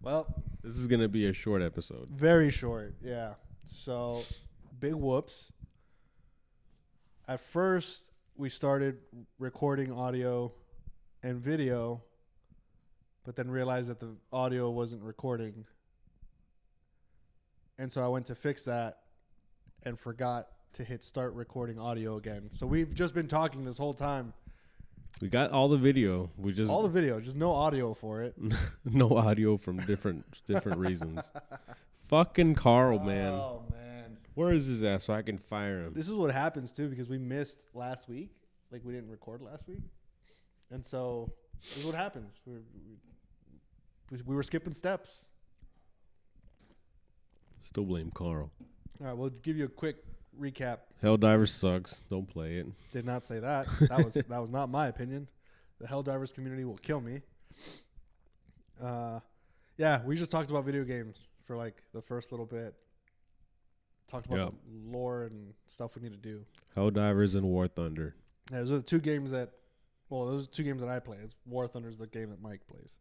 Well, This is going to be a short episode. very short. Yeah. So, big whoops. At first, we started recording audio and video, but then realized that the audio wasn't recording. And so I went to fix that and forgot to hit start recording audio again. So we've just been talking this whole time. We got all the video. We just All the video, just no audio for it. no audio from different reasons. Fucking Carl, man. Oh, man. Where is his ass so I can fire him? This is what happens, too, because we missed last week. Like, we didn't record last week. And so this is what happens. We were skipping steps. Still blame Carl. All right, we'll give you a quick recap. Helldivers sucks. Don't play it. Did not say that. That was not my opinion. The Helldivers community will kill me. Yeah, we just talked about video games for like the first little bit. Talked about the lore and stuff we need to do. Helldivers and War Thunder. Yeah, those are the two games that. Well, those are two games that I play. It's War Thunder is the game that Mike plays.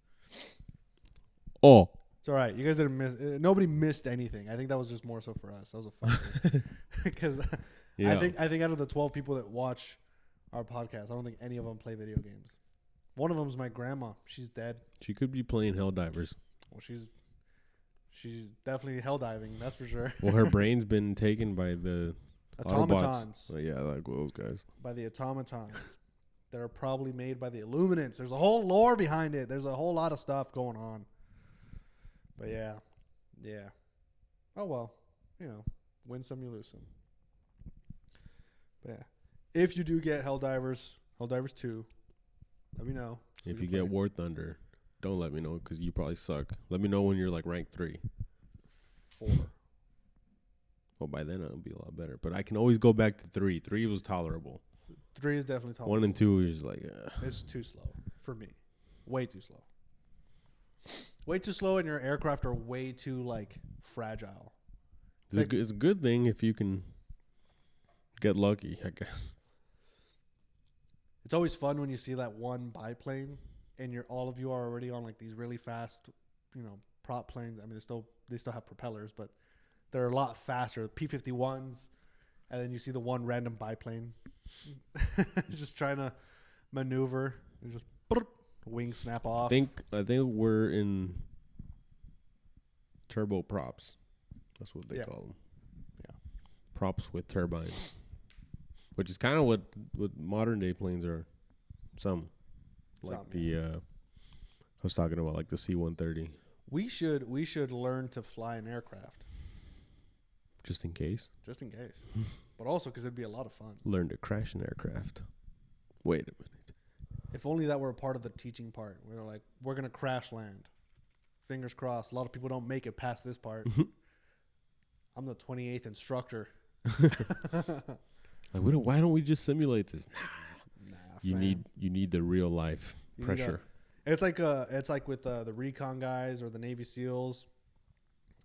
Oh. It's all right. You guys didn't miss. Nobody missed anything. I think that was just more so for us. That was a fun thing. Because Yeah. I think out of the 12 people that watch our podcast, I don't think any of them play video games. One of them is my grandma. She's dead. She could be playing Helldivers. Well, she's definitely hell diving. That's for sure. Well, her brain's been taken by the Automatons. Oh, yeah, like those guys. By the automatons. That are probably made by the Illuminants. There's a whole lore behind it. There's a whole lot of stuff going on. But yeah. Oh well, win some, you lose some. But yeah, if you do get Helldivers 2, let me know. So If you get War Thunder, don't let me know because you probably suck. Let me know when you're like rank 3. 4. Well, by then it'll be a lot better. But I can always go back to 3. 3 was tolerable. 3 is definitely tolerable. 1 and 2 is like, It's too slow for me. Way too slow. Way too slow, and your aircraft are way too like fragile. It's a good thing if you can get lucky, I guess. It's always fun when you see that one biplane, and all of you are already on like these really fast, prop planes. I mean, they still have propellers, but they're a lot faster. P-51s, and then you see the one random biplane just trying to maneuver and just wings snap off. I think we're in turbo props. That's what they call them. Yeah. Props with turbines. Which is kind of what modern day planes are. Some. Like I was talking about like the C-130. We should learn to fly an aircraft. Just in case. Just in case. But also because it'd be a lot of fun. Learn to crash an aircraft. Wait a minute. If only that were a part of the teaching part. Where they're like, we're going to crash land. Fingers crossed. A lot of people don't make it past this part. I'm the 28th instructor. Like, why don't we just simulate this? Nah, you need the real life pressure. It's like with the recon guys or the Navy SEALs,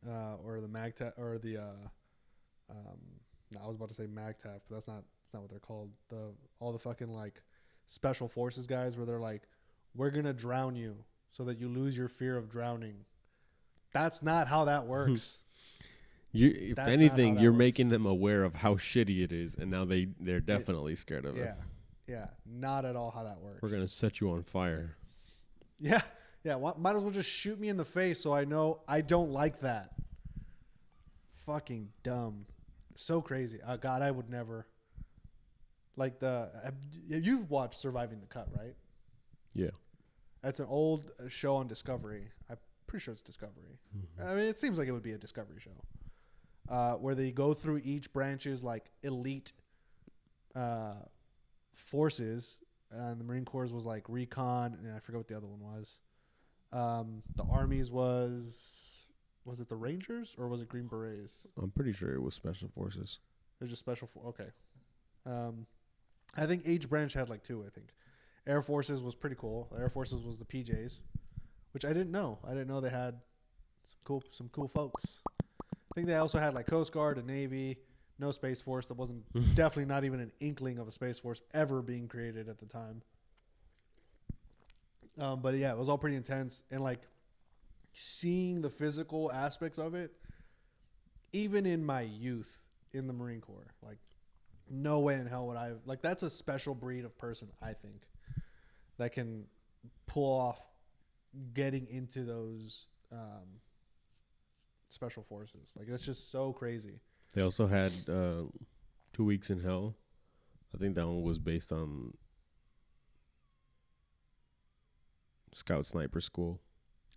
or the MAGTF or the I was about to say MAGTF, but that's not what they're called. All the fucking like special forces guys where they're like, we're gonna drown you so that you lose your fear of drowning. That's not how that works. If anything, you're making them aware of how shitty it is, and now they're definitely scared of it. Yeah, not at all how that works. We're gonna set you on fire. Yeah. Might as well just shoot me in the face so I know I don't like that. Fucking dumb. So crazy. Oh, God, I would never. Like you've watched Surviving the Cut, right? Yeah. That's an old show on Discovery. I'm pretty sure it's Discovery. Mm-hmm. I mean, it seems like it would be a Discovery show. Where they go through each branch's like elite forces, and the Marine Corps was like recon, and I forget what the other one was. The Army's was it the Rangers or was it Green Berets? I'm pretty sure it was Special Forces. It was just okay. I think each branch had like 2. I think Air Forces was pretty cool. The Air Forces was the PJs, which I didn't know. I didn't know they had some cool folks. I think they also had like Coast Guard and Navy. No Space Force. That wasn't definitely not even an inkling of a Space Force ever being created at the time. But yeah, it was all pretty intense. And like seeing the physical aspects of it, even in my youth in the Marine Corps, like no way in hell would I like. That's a special breed of person, I think, that can pull off getting into those special forces. Like that's just so crazy. They also had 2 Weeks in Hell. I think that one was based on Scout Sniper School.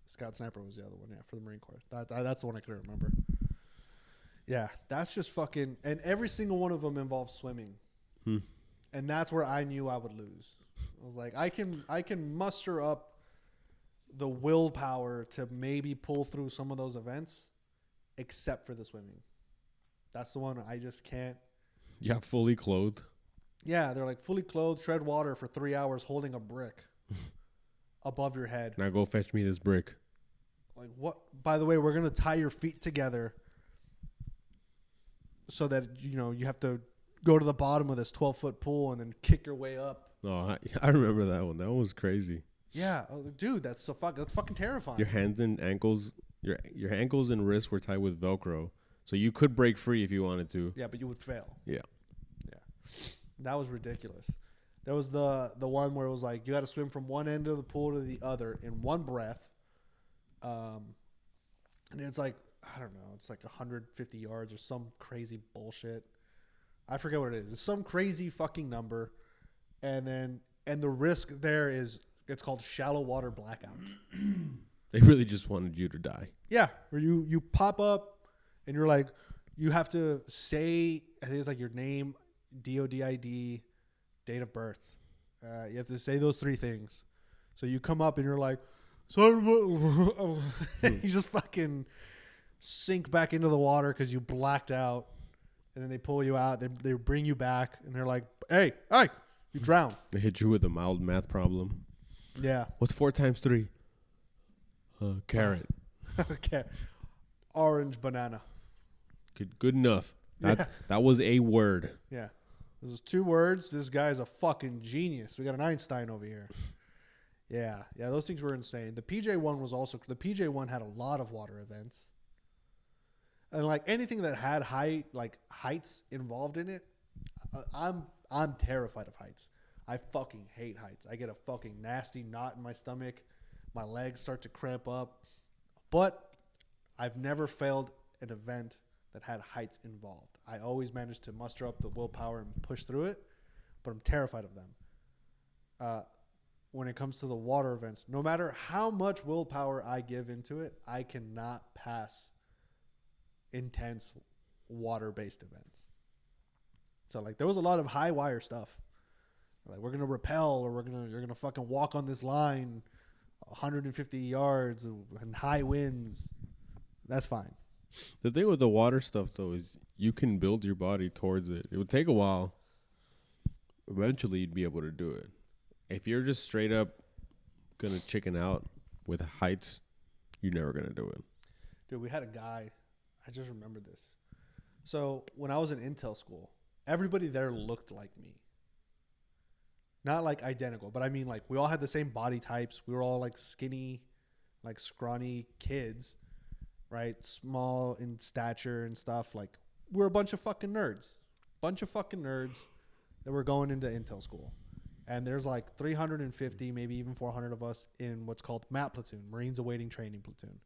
Scout Sniper was the other one, yeah, for the Marine Corps. That's the one I couldn't remember. Yeah, that's just fucking... And every single one of them involves swimming. And that's where I knew I would lose. I was like, I can muster up the willpower to maybe pull through some of those events, except for the swimming. That's the one I just can't. Yeah, fully clothed. Yeah, they're like fully clothed, tread water for 3 hours holding a brick above your head. Now go fetch me this brick. Like what? By the way, we're going to tie your feet together so that, you know, you have to go to the bottom of this 12-foot pool and then kick your way up. Oh, I remember that one. That one was crazy. Yeah. I was like, dude, that's fucking terrifying. Your hands and ankles, your ankles and wrists were tied with Velcro. So you could break free if you wanted to. Yeah, but you would fail. Yeah. Yeah. That was ridiculous. There was the one where it was like you got to swim from one end of the pool to the other in one breath. And it's like, I don't know, it's like 150 yards or some crazy bullshit. I forget what it is. It's some crazy fucking number. And the risk there is, it's called shallow water blackout. They really just wanted you to die. Yeah. Where you pop up and you're like, you have to say, I think it's like your name, DODID, date of birth. You have to say those three things. So you come up and you're like, you just fucking sink back into the water because you blacked out. And then they pull you out. They bring you back. And they're like, hey, you drowned. They hit you with a mild math problem. Yeah. What's 4 times 3? Carrot. Okay. Orange banana. Good enough. That was a word. Yeah. Those 2 words. This guy's a fucking genius. We got an Einstein over here. Yeah. Yeah, those things were insane. The PJ one was also... The PJ one had a lot of water events. And like anything that had heights involved in it, I'm terrified of heights. I fucking hate heights. I get a fucking nasty knot in my stomach. My legs start to cramp up. But I've never failed an event that had heights involved. I always managed to muster up the willpower and push through it, but I'm terrified of them. When it comes to the water events, no matter how much willpower I give into it, I cannot pass intense water-based events. So like there was a lot of high wire stuff. Like we're gonna rappel, or you're gonna fucking walk on this line 150 yards and high winds. That's fine. The thing with the water stuff though is you can build your body towards it. It would take a while. Eventually you'd be able to do it. If you're just straight up gonna chicken out with heights, you're never gonna do it. Dude, we had a guy, I just remember this. So when I was in Intel school, everybody there looked like me. Not like identical, but I mean like we all had the same body types. We were all like skinny, like scrawny kids, right? Small in stature and stuff. Like we're a bunch of fucking nerds. That were going into Intel school. And there's like 350, maybe even 400 of us in what's called MAP platoon, Marines Awaiting Training platoon.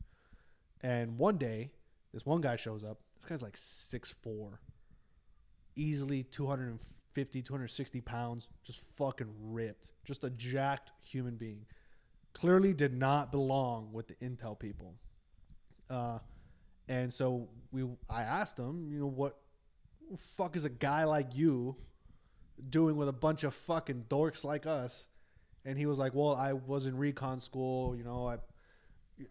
And one day, this one guy shows up. This guy's like 6'4", easily 250, 260 pounds, just fucking ripped, just a jacked human being. Clearly did not belong with the Intel people. And so I asked him, what the fuck is a guy like you doing with a bunch of fucking dorks like us? And he was like, well, I was in recon school.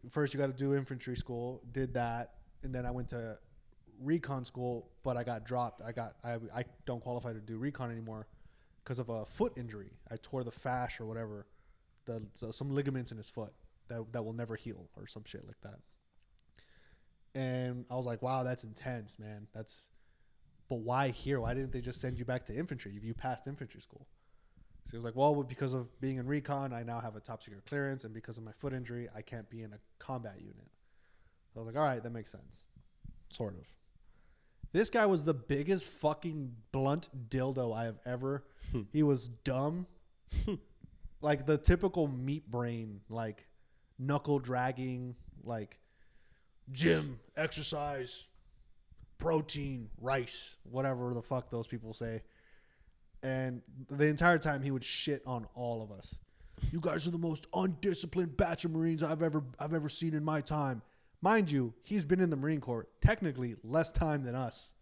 First you got to do infantry school, did that. And then I went to recon school, but I got dropped. I don't qualify to do recon anymore because of a foot injury. I tore the fascia or whatever, some ligaments in his foot that will never heal or some shit like that. And I was like, wow, that's intense, man. But why here? Why didn't they just send you back to infantry if you passed infantry school? So he was like, well, because of being in recon, I now have a top secret clearance, and because of my foot injury, I can't be in a combat unit. So I was like, all right, that makes sense. Sort of. This guy was the biggest fucking blunt dildo I have ever. He was dumb. Like the typical meat brain, like knuckle dragging, like gym, exercise, protein, rice, whatever the fuck those people say. And the entire time he would shit on all of us. You guys are the most undisciplined batch of Marines I've ever seen in my time. Mind you, he's been in the Marine Corps technically less time than us.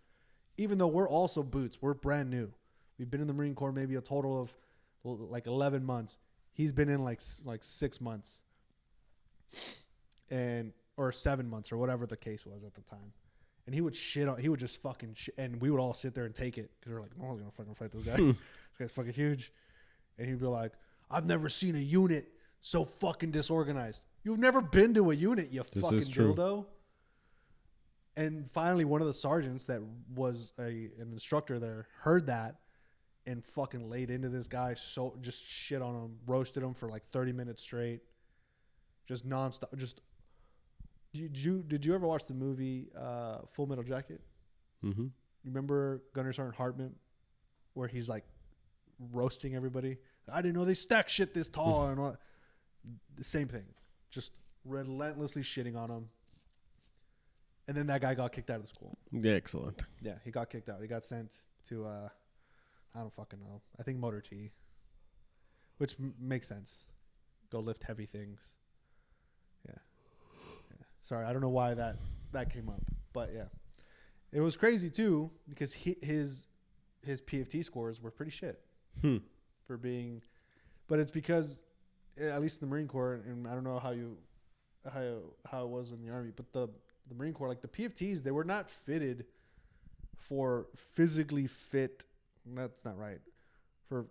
Even though we're also boots, we're brand new. We've been in the Marine Corps maybe a total of like 11 months. He's been in like 6 months. Or 7 months or whatever the case was at the time. And he would just fucking shit. And we would all sit there and take it because we were like, no one's going to fucking fight this guy. This guy's fucking huge. And he'd be like, I've never seen a unit so fucking disorganized. You've never been to a unit, you fucking dildo. And finally, one of the sergeants that was an instructor there heard that and fucking laid into this guy. So just shit on him, roasted him for like 30 minutes straight. Just nonstop. Did you ever watch the movie Full Metal Jacket? Mm-hmm. You remember Gunner Sergeant Hartman, where he's like roasting everybody? I didn't know they stack shit this tall and all. The same thing, just relentlessly shitting on him. And then that guy got kicked out of the school. Yeah, excellent. Yeah, he got kicked out. He got sent to I don't fucking know. I think Motor T, which makes sense. Go lift heavy things. Yeah. Sorry, I don't know why that came up, but yeah, it was crazy too because his PFT scores were pretty shit for being, but it's because at least in the Marine Corps, and I don't know how it was in the Army, but the Marine Corps, like the PFTs, they were not fitted for physically fit. That's not right. For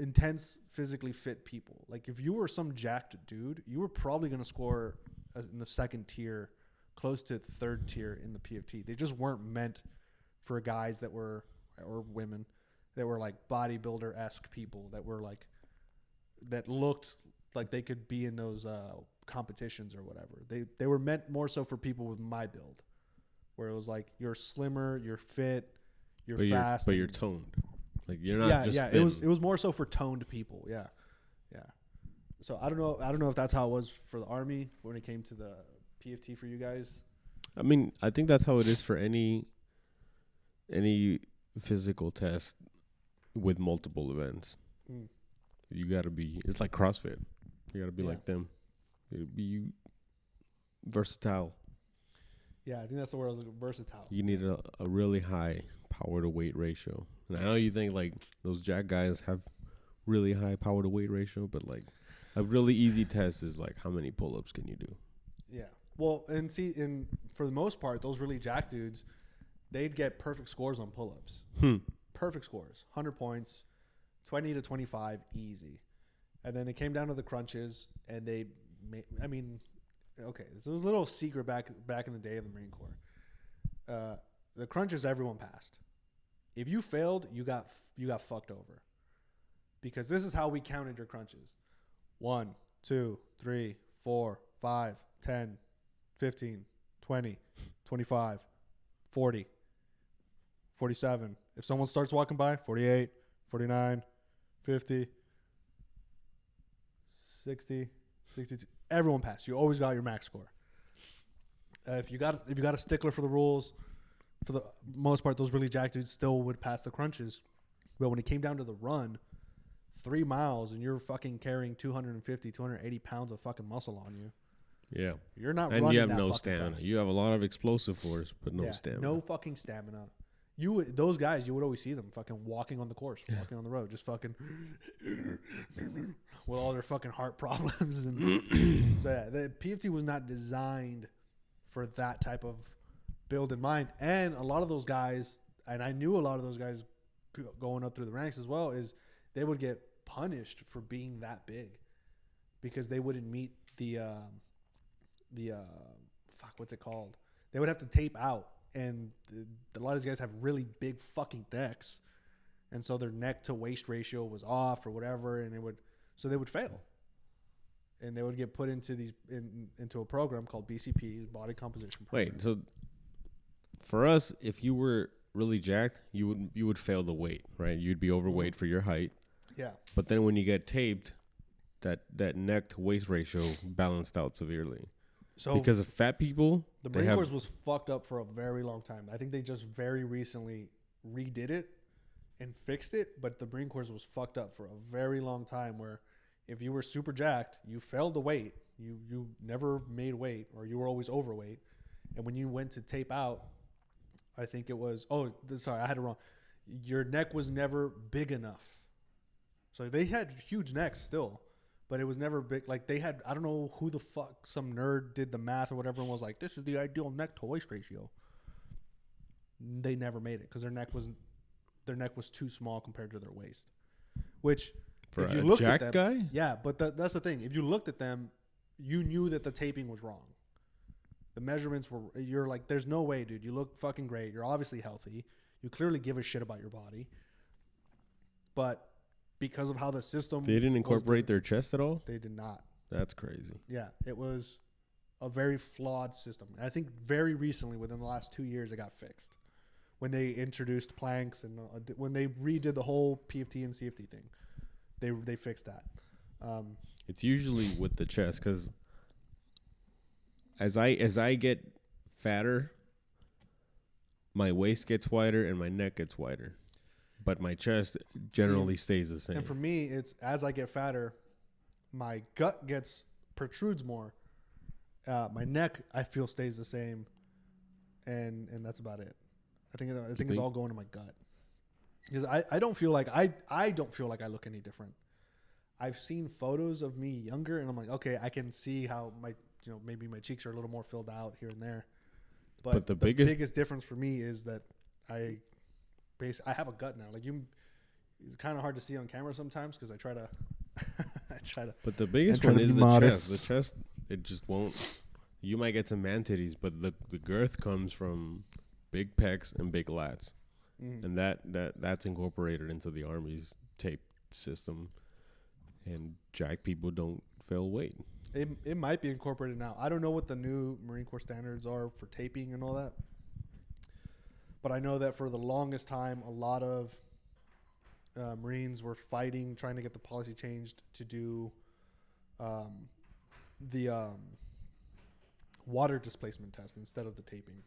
intense physically fit people. Like if you were some jacked dude, you were probably going to score in the second tier, close to third tier in the PFT. They just weren't meant for guys that were, or women that were like bodybuilder-esque people that were like, that looked like they could be in those competitions or whatever. They were meant more so for people with my build, where it was like you're slimmer, you're fit, you're fast, but you're toned. Like you're not just thin. It was more so for toned people. Yeah. So I don't know if that's how it was for the Army when it came to the PFT for you guys. I mean, I think that's how it is for any physical test with multiple events. You got to be. It's like CrossFit. You got to be like them. Be versatile. Yeah, I think that's the word I was looking for, versatile. You need a really high power to weight ratio. And I know you think like those jack guys have really high power to weight ratio, but like a really easy test is like how many pull-ups can you do? Yeah. Well, and for the most part, those really jack dudes, they'd get perfect scores on pull-ups. Perfect scores, 100 points, 20 to 25, easy. And then it came down to the crunches, and they made, I mean, okay, so it was a little secret back in the day of the Marine Corps. The crunches, everyone passed. If you failed, you got fucked over. Because this is how we counted your crunches. 1, 2, 3, 4, 5, 10, 15, 20, 25, 40, 47. If someone starts walking by, 48, 49, 50, 60, 62. Everyone passed. You always got your max score. If you got a stickler for the rules, for the most part, those really jacked dudes still would pass the crunches. But when it came down to the run, 3 miles and you're fucking carrying 250, 280 pounds of fucking muscle on you. Yeah. You're not and running you have that no fucking stamina. fast. You have a lot of explosive force, but no stamina. No fucking stamina. Those guys, you would always see them fucking walking on the course, walking on the road, just fucking with all their fucking heart problems. And so yeah, the PFT was not designed for that type of build in mind. And a lot of those guys, and I knew a lot of those guys going up through the ranks as well, is they would get punished for being that big because they wouldn't meet the what's it called? They would have to tape out, and a lot of these guys have really big fucking decks, and so their neck to waist ratio was off or whatever, and they would fail, and they would get put into into a program called BCP, body composition program. Wait, so for us, if you were really jacked, you would fail the weight, right? You'd be overweight for your height. Yeah. But then when you get taped, that neck to waist ratio balanced out severely. So because of fat people, the Marine Corps was fucked up for a very long time. I think they just very recently redid it and fixed it, but the Marine Corps was fucked up for a very long time where if you were super jacked, you failed the weight, you never made weight, or you were always overweight. And when you went to tape out, I think it was, sorry, I had it wrong. Your neck was never big enough. So they had huge necks still, but it was never big. Like they had, I don't know who the fuck, some nerd did the math or whatever and was like, this is the ideal neck to waist ratio. They never made it because their neck was too small compared to their waist. Which, for if you a looked jack at them, guy, yeah, but that's the thing. If you looked at them, you knew that the taping was wrong. The measurements you're like, there's no way, dude. You look fucking great. You're obviously healthy. You clearly give a shit about your body. But because of how the system, they didn't incorporate their chest at all. They did not. That's crazy. Yeah, it was a very flawed system. And I think very recently, within the last 2 years, it got fixed when they introduced planks and when they redid the whole PFT and CFT thing. They fixed that. It's usually with the chest because as I get fatter, my waist gets wider and my neck gets wider. But my chest generally stays the same. And for me, it's as I get fatter, my gut protrudes more. My neck, I feel, stays the same, and that's about it. I think it's all going to my gut because I don't feel like I don't feel like I look any different. I've seen photos of me younger, and I'm like, okay, I can see how maybe my cheeks are a little more filled out here and there. But the biggest difference for me is that I have a gut now. Like it's kind of hard to see on camera sometimes because I try to. But the biggest one is the chest. The chest, it just won't. You might get some man titties, but the girth comes from big pecs and big lats, and that's incorporated into the Army's tape system. And jack people don't fail weight. It might be incorporated now. I don't know what the new Marine Corps standards are for taping and all that. But I know that for the longest time, a lot of Marines were fighting, trying to get the policy changed to do the water displacement test instead of the taping,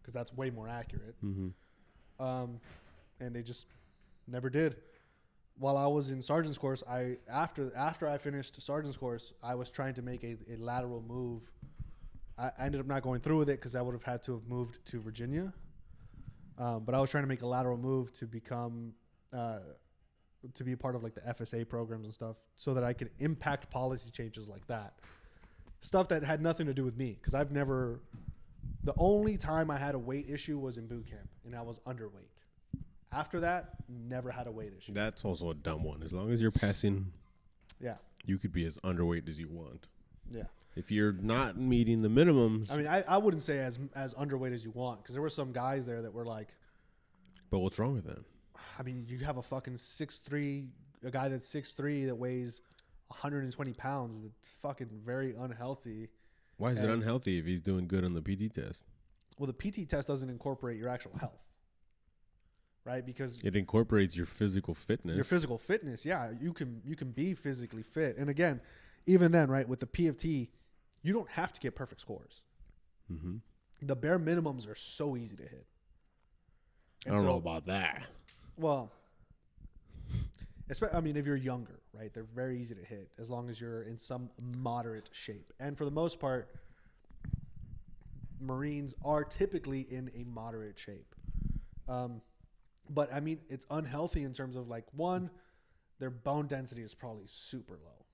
because that's way more accurate. And they just never did. While I was in sergeant's course, after I finished sergeant's course, I was trying to make a lateral move. I ended up not going through with it because I would have had to have moved to Virginia. But I was trying to make a lateral move to become, to be a part of like the FSA programs and stuff so that I could impact policy changes like that. Stuff that had nothing to do with me because the only time I had a weight issue was in boot camp and I was underweight. After that, never had a weight issue. That's also a dumb one. As long as you're passing, you could be as underweight as you want. Yeah. If you're not meeting the minimums. I mean, I wouldn't say as underweight as you want because there were some guys there that were like. But what's wrong with that? I mean, you have a fucking 6'3", a guy that's 6'3" that weighs 120 pounds. It's fucking very unhealthy. Why is it unhealthy if he's doing good on the PT test? Well, the PT test doesn't incorporate your actual health. Right, because it incorporates your physical fitness. Your physical fitness, yeah, you can be physically fit, and again, even then, right, with the PFT, you don't have to get perfect scores. The bare minimums are so easy to hit. And I don't know about that. Well, I mean, if you're younger, right, they're very easy to hit as long as you're in some moderate shape, and for the most part, Marines are typically in a moderate shape. But I mean, it's unhealthy in terms of like, one, their bone density is probably super low.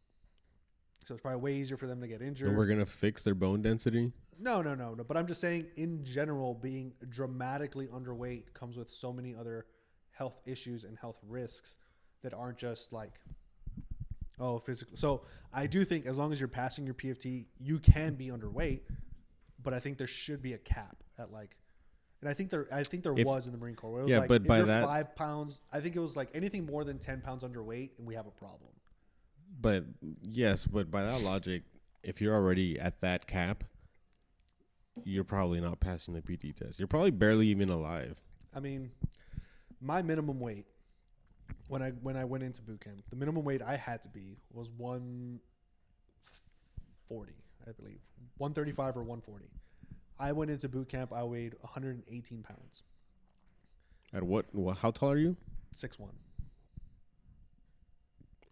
So it's probably way easier for them to get injured. And we're going to fix their bone density? No. But I'm just saying, in general, being dramatically underweight comes with so many other health issues and health risks that aren't just like, physical. So I do think as long as you're passing your PFT, you can be underweight. But I think there should be a cap at like, And I think there If- was in the Marine Corps. Where it was Yeah, like, but if by you're that- 5 pounds, I think it was like anything more than 10 pounds underweight, and we have a problem. But yes, but by that logic, if you're already at that cap, you're probably not passing the PT test. You're probably barely even alive. I mean, my minimum weight when I went into boot camp, the minimum weight I had to be was 140, I believe, 135 or 140. I went into boot camp. I weighed 118 pounds, At what? How tall are you? 6'1".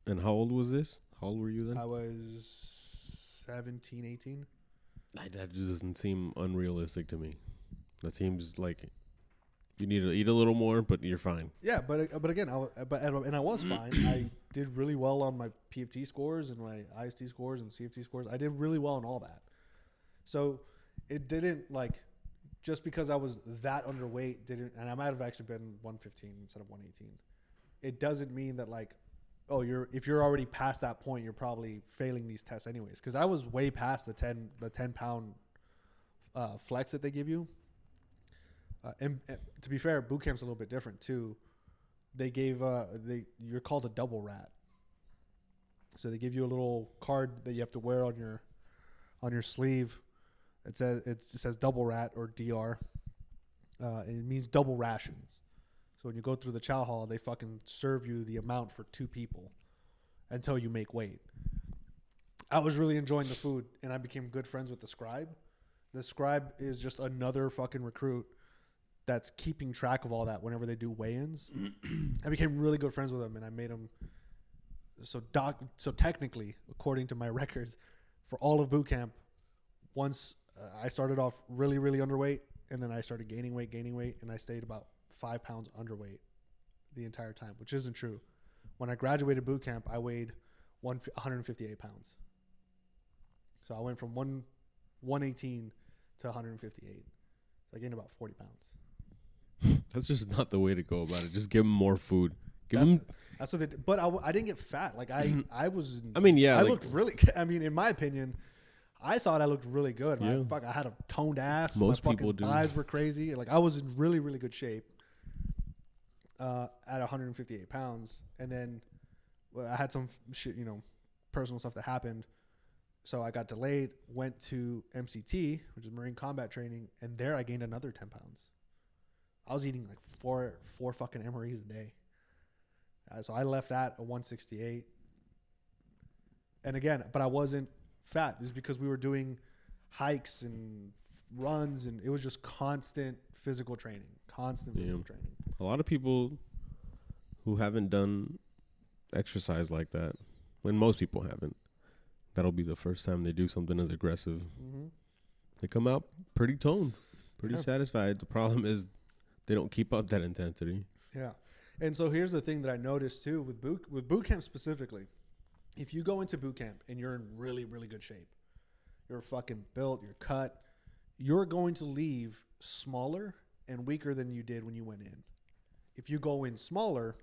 And how old was this? How old were you then? I was 17, 18. That just doesn't seem unrealistic to me. That seems like you need to eat a little more, but you're fine. Yeah, but again, I was fine. I did really well on my PFT scores and my IST scores and CFT scores. I did really well on all that. So it didn't like just because I was that underweight didn't, and I might have actually been 115 instead of 118. It doesn't mean that like, oh, if you're already past that point, you're probably failing these tests anyways. Because I was way past the 10 pound flex that they give you. And to be fair, boot camp's a little bit different too. They gave you're called a double rat. So they give you a little card that you have to wear on your sleeve. It says double rat or DR. And it means double rations. So when you go through the chow hall, they fucking serve you the amount for 2 people until you make weight. I was really enjoying the food, and I became good friends with the scribe. The scribe is just another fucking recruit that's keeping track of all that whenever they do weigh-ins. I became really good friends with him, and I made him so technically, according to my records, for all of boot camp, once I started off really, really underweight, and then I started gaining weight, and I stayed about 5 pounds underweight the entire time, which isn't true. When I graduated boot camp, I weighed 158 pounds. So I went from 118 to 158. So I gained about 40 pounds. That's just not the way to go about it. Just give them more food. That's what they did. But I didn't get fat. Like I was. I mean, yeah. I looked really. I mean, in my opinion, I thought I looked really good. Yeah. I had a toned ass. Most my people do. Eyes were crazy. Like I was in really, really good shape. At 158 pounds, and then I had some shit, personal stuff that happened. So I got delayed. Went to MCT, which is Marine Combat Training, and there I gained another 10 pounds. I was eating like four fucking MREs a day. So I left that at 168. And again, but I wasn't fat. It was because we were doing hikes and runs, and it was just constant physical training. A lot of people who haven't done exercise like that, when most people haven't, that'll be the first time they do something as aggressive. Mm-hmm. They come out pretty toned, pretty satisfied. The problem is they don't keep up that intensity. Yeah. And so here's the thing that I noticed too with boot camp specifically. If you go into boot camp and you're in really, really good shape, you're fucking built, you're cut, you're going to leave smaller and weaker than you did when you went in. If you go in smaller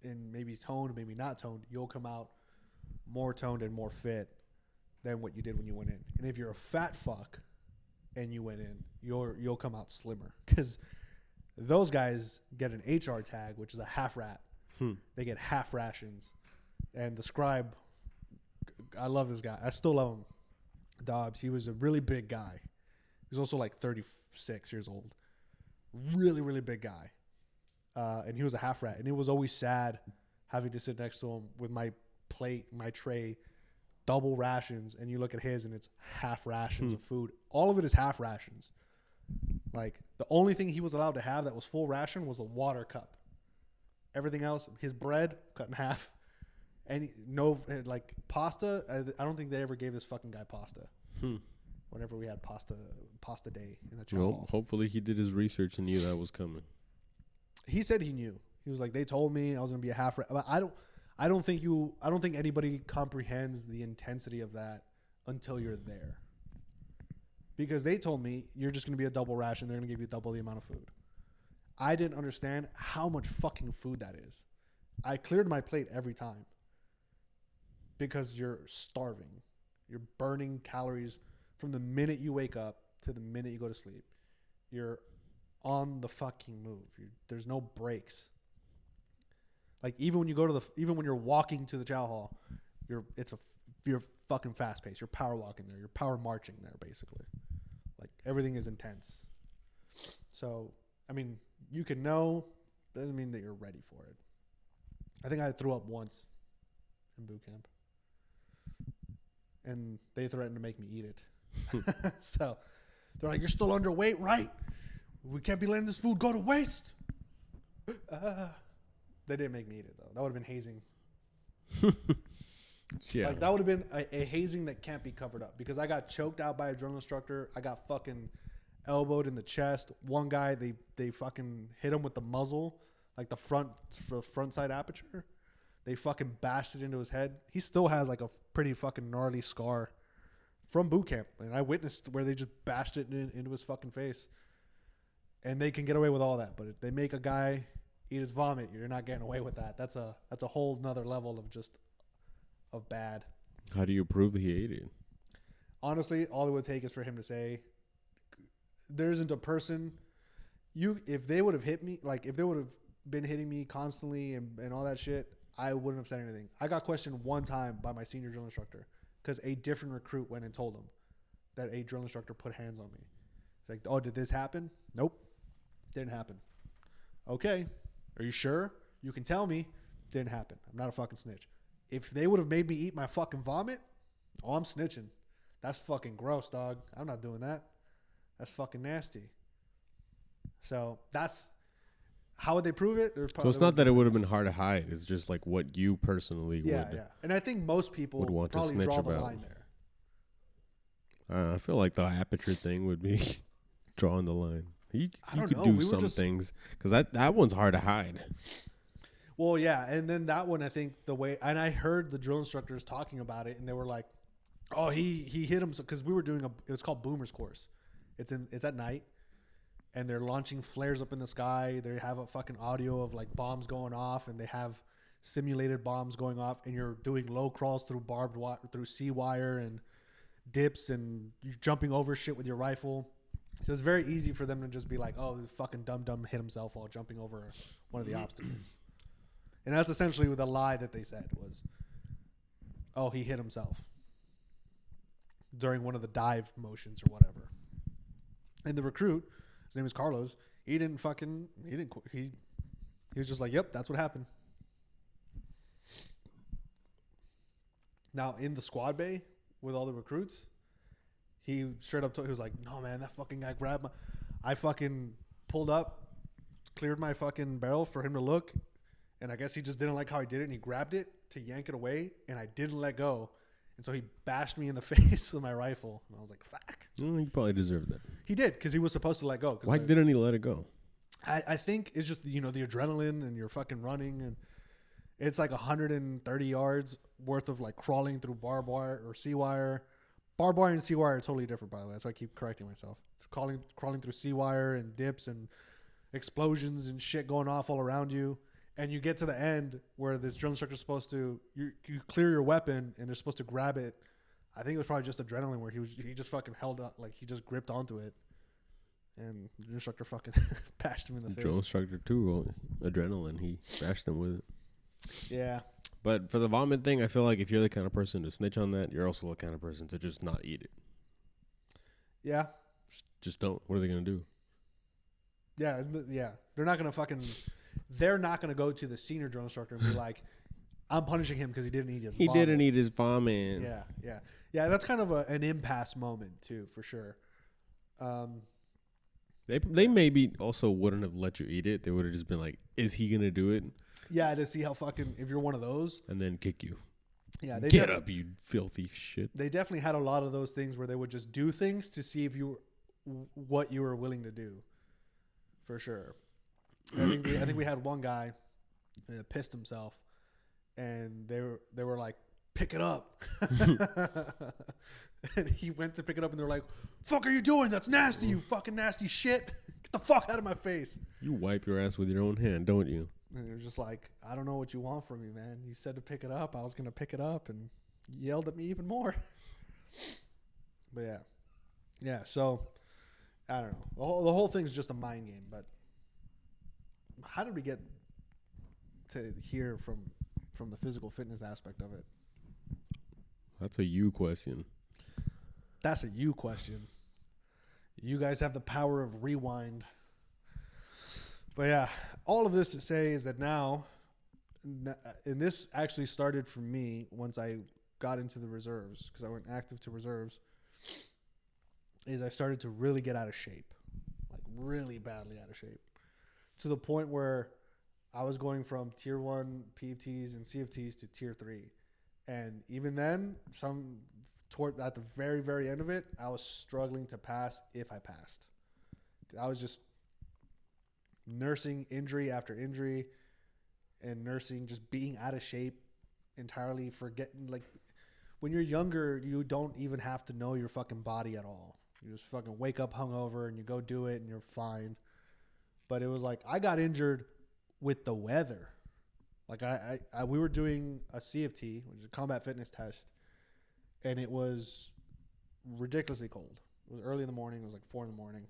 and maybe toned, maybe not toned, you'll come out more toned and more fit than what you did when you went in. And if you're a fat fuck and you went in, you'll come out slimmer, because those guys get an HR tag, which is a half rat. They get half rations. And the scribe, I love this guy. I still love him. Dobbs, he was a really big guy. He was also like 36 years old. Really, really big guy. And he was a half rat. And it was always sad having to sit next to him with my plate, my tray, double rations. And you look at his and it's half rations of food. All of it is half rations. Like the only thing he was allowed to have that was full ration was a water cup. Everything else, his bread cut in half. And like pasta. I don't think they ever gave this fucking guy pasta. Whenever we had pasta day in the chow hall. Hopefully he did his research and knew that was coming. He said he knew. He was like, they told me I was gonna be a half. But I don't think anybody comprehends the intensity of that until you're there. Because they told me you're just gonna be a double ration. They're gonna give you double the amount of food. I didn't understand how much fucking food that is. I cleared my plate every time. Because you're starving. You're burning calories from the minute you wake up to the minute you go to sleep. You're on the fucking move. There's no breaks. Like even when you're walking to the chow hall, you're fucking fast paced. You're power walking there. You're power marching there, basically. Like everything is intense. So I mean, you can know, doesn't mean that you're ready for it. I think I threw up once in boot camp, and they threatened to make me eat it. So they're like, "You're still underweight, right? We can't be letting this food go to waste." They didn't make me eat it though. That would have been hazing. Yeah. Like that would have been a hazing that can't be covered up because I got choked out by a drill instructor. I got fucking elbowed in the chest. One guy, they fucking hit him with the muzzle, like the front side aperture. They fucking bashed it into his head. He still has like a pretty fucking gnarly scar from boot camp. And I witnessed where they just bashed it into his fucking face. And they can get away with all that. But if they make a guy eat his vomit, you're not getting away with that. That's a whole nother level of bad. How do you prove that he ate it? Honestly, all it would take is for him to say, there isn't a person if they would have hit me, like if they would have been hitting me constantly and all that shit, I wouldn't have said anything. I got questioned one time by my senior drill instructor because a different recruit went and told him that a drill instructor put hands on me. It's like, oh, did this happen? Nope. Didn't happen. Okay. Are you sure? You can tell me. Didn't happen. I'm not a fucking snitch. If they would have made me eat my fucking vomit, oh, I'm snitching. That's fucking gross, dog. I'm not doing that. That's fucking nasty. So that's how would they prove it? So it's not that it would have been hard to hide. It's just like what you personally would. Yeah. And I think most people would want to probably snitch draw the about. line there. I feel like the aperture thing would be drawing the line. You could know. do some things because that one's hard to hide. Well, yeah, and then that one, I think and I heard the drill instructors talking about it, and they were like, "Oh, he hit him," because we were doing it was called Boomer's Course. It's at night, and they're launching flares up in the sky. They have a fucking audio of like bombs going off, and they have simulated bombs going off, and you're doing low crawls through barbed wire, through sea wire, and dips, and you're jumping over shit with your rifle. So it's very easy for them to just be like, "Oh, this fucking dumb hit himself while jumping over one of the obstacles." And that's essentially the lie that they said was, "Oh, he hit himself during one of the dive motions or whatever." And the recruit, his name is Carlos, he was just like, "Yep, that's what happened." Now in the squad bay with all the recruits, he straight up he was like, "No, man, that fucking guy grabbed my." I fucking pulled up, cleared my fucking barrel for him to look, and I guess he just didn't like how I did it, and he grabbed it to yank it away, and I didn't let go, and so he bashed me in the face with my rifle, and I was like, "Fuck." He probably deserved that. He did because he was supposed to let go. Why didn't he let it go? I think it's just the adrenaline and you're fucking running, and it's like 130 yards worth of like crawling through barbed wire or sea wire. Barbed wire and sea wire are totally different, by the way. That's why I keep correcting myself. It's crawling through sea wire and dips and explosions and shit going off all around you. And you get to the end where this drill instructor is supposed to, you clear your weapon and they're supposed to grab it. I think it was probably just adrenaline where he just fucking held up, like he just gripped onto it. And the instructor fucking bashed him in the face. Drill instructor too, adrenaline. He bashed him with it. Yeah. But for the vomit thing, I feel like if you're the kind of person to snitch on that, you're also the kind of person to just not eat it. Yeah. Just don't. What are they going to do? Yeah. They're not going to go to the senior drill instructor and be like, "I'm punishing him because he didn't eat his vomit." He didn't eat his vomit. Yeah. That's kind of an impasse moment too, for sure. They maybe also wouldn't have let you eat it. They would have just been like, "Is he going to do it?" Yeah, to see how fucking, if you're one of those. And then kick you. Yeah, Get up, you filthy shit. They definitely had a lot of those things where they would just do things to see if what you were willing to do. For sure. I think we had one guy that pissed himself, and they were like, "Pick it up." And he went to pick it up, and they're like, "Fuck are you doing? That's nasty, you fucking nasty shit. Get the fuck out of my face." You wipe your ass with your own hand, don't you? And it was just like, "I don't know what you want from me, man. You said to pick it up. I was going to pick it up, and you yelled at me even more." But yeah. Yeah, so I don't know. The whole thing's just a mind game. But how did we get to here from the physical fitness aspect of it? That's a you question. That's a you question. You guys have the power of rewind. But yeah, all of this to say is that now, and this actually started for me once I got into the reserves, because I went active to reserves, is I started to really get out of shape, like really badly out of shape, to the point where I was going from tier 1 PFTs and CFTs to tier 3. And even then, at the very, very end of it, I was struggling to pass if I passed. I was just nursing injury after injury and nursing just being out of shape entirely, forgetting, like, when you're younger, you don't even have to know your fucking body at all. You just fucking wake up hungover and you go do it and you're fine. But it was like I got injured with the weather. Like we were doing a CFT, which is a combat fitness test, and it was ridiculously cold. It was early in the morning. It was like 4 in the morning.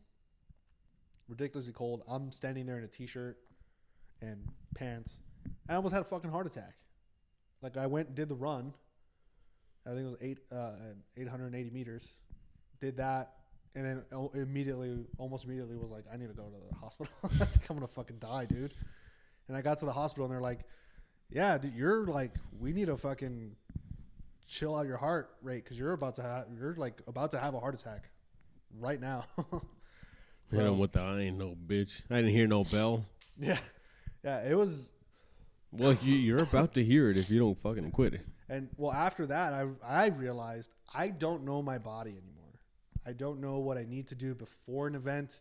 Ridiculously cold. I'm standing there in a t-shirt and pants. I almost had a fucking heart attack. Like I went and did the run. I think it was 880 meters. Did that, and then almost immediately was like, I need to go to the hospital. I think I'm gonna fucking die, dude. And I got to the hospital and they're like, yeah, dude, you're like, we need to fucking chill out your heart rate because you're about to have a heart attack right now. So, hit him with the I ain't no bitch. I didn't hear no bell. Yeah, it was. Well, you're about to hear it if you don't fucking quit it. And well, after that, I realized I don't know my body anymore. I don't know what I need to do before an event.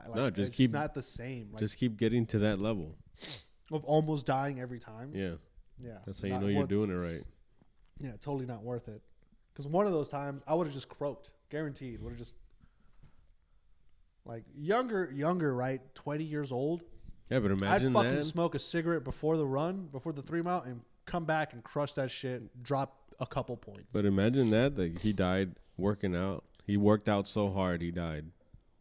It's not the same. Like, just keep getting to that level of almost dying every time. Yeah. Yeah. That's how you know you're doing it right. Yeah, totally not worth it. Because one of those times, I would have just croaked. Guaranteed. Would have just... Like, younger, right? 20 years old. Yeah, but imagine I'd fucking smoke a cigarette before the run, before the 3 mile, and come back and crush that shit, drop a couple points. But imagine that he died working out. He worked out so hard, he died.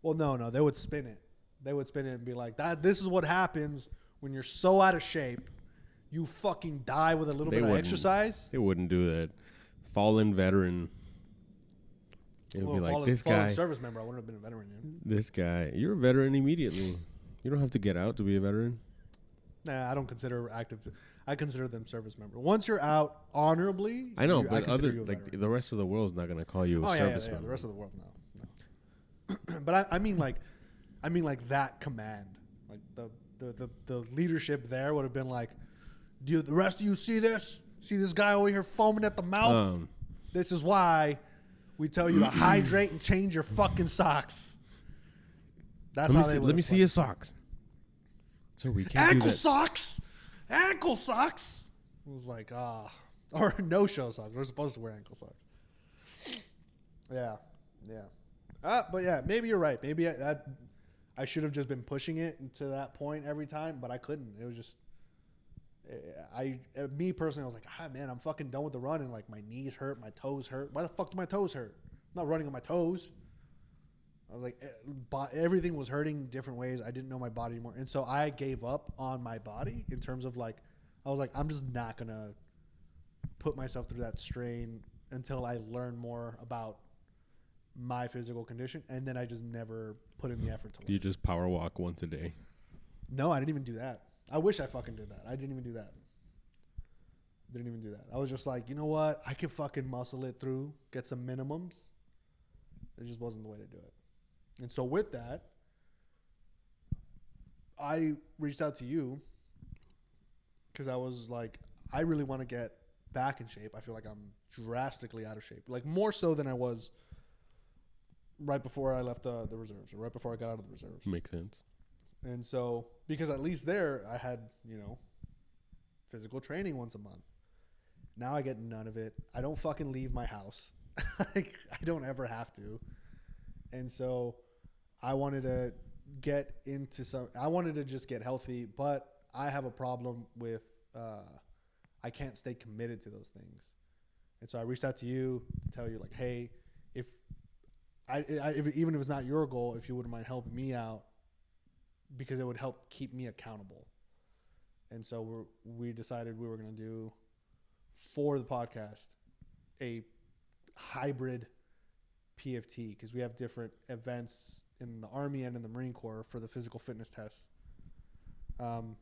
Well, no, they would spin it. They would spin it and be like, this is what happens when you're so out of shape, you fucking die with a little bit of exercise. They wouldn't do that. Fallen veteran. It would be like, this guy. Fallen service member, I wouldn't have been a veteran. This guy. You're a veteran immediately. You don't have to get out to be a veteran. Nah, I don't consider active. I consider them service member. Once you're out honorably. I know, but the rest of the world is not going to call you a service member. The rest of the world, no. But I mean like that command, like the leadership there would have been like, do the rest of you see this? See this guy over here foaming at the mouth? This is why we tell you to hydrate and change your fucking socks. That's how they let me see your socks. So we can't ankle socks. Ankle socks. It was like or no show socks. We're supposed to wear ankle socks. Yeah. But yeah, maybe you're right. Maybe I should have just been pushing it to that point every time, but I couldn't. It was just, me personally, I was like, man, I'm fucking done with the run, and like my knees hurt, my toes hurt. Why the fuck do my toes hurt? I'm not running on my toes. I was like, everything was hurting different ways. I didn't know my body anymore, and so I gave up on my body in terms of like, I was like, I'm just not gonna put myself through that strain until I learn more about my physical condition, and then I just never put in the effort to learn. You just power walk once a day? No, I didn't even do that. I wish I fucking did that. I didn't even do that. I was just like, you know what? I can fucking muscle it through, get some minimums. It just wasn't the way to do it. And so with that, I reached out to you because I was like, I really want to get back in shape. I feel like I'm drastically out of shape, like more so than I was right before I left the reserves, or right before I got out of the reserves. Makes sense. And so, because at least there I had, physical training once a month. Now I get none of it. I don't fucking leave my house. Like, I don't ever have to. And so I wanted to I wanted to just get healthy, but I have a problem with, I can't stay committed to those things. And so I reached out to you to tell you like, hey, if even if it's not your goal, if you wouldn't mind helping me out, because it would help keep me accountable. And so we decided we were going to do, for the podcast, a hybrid PFT, because we have different events in the Army and in the Marine Corps for the physical fitness tests. Because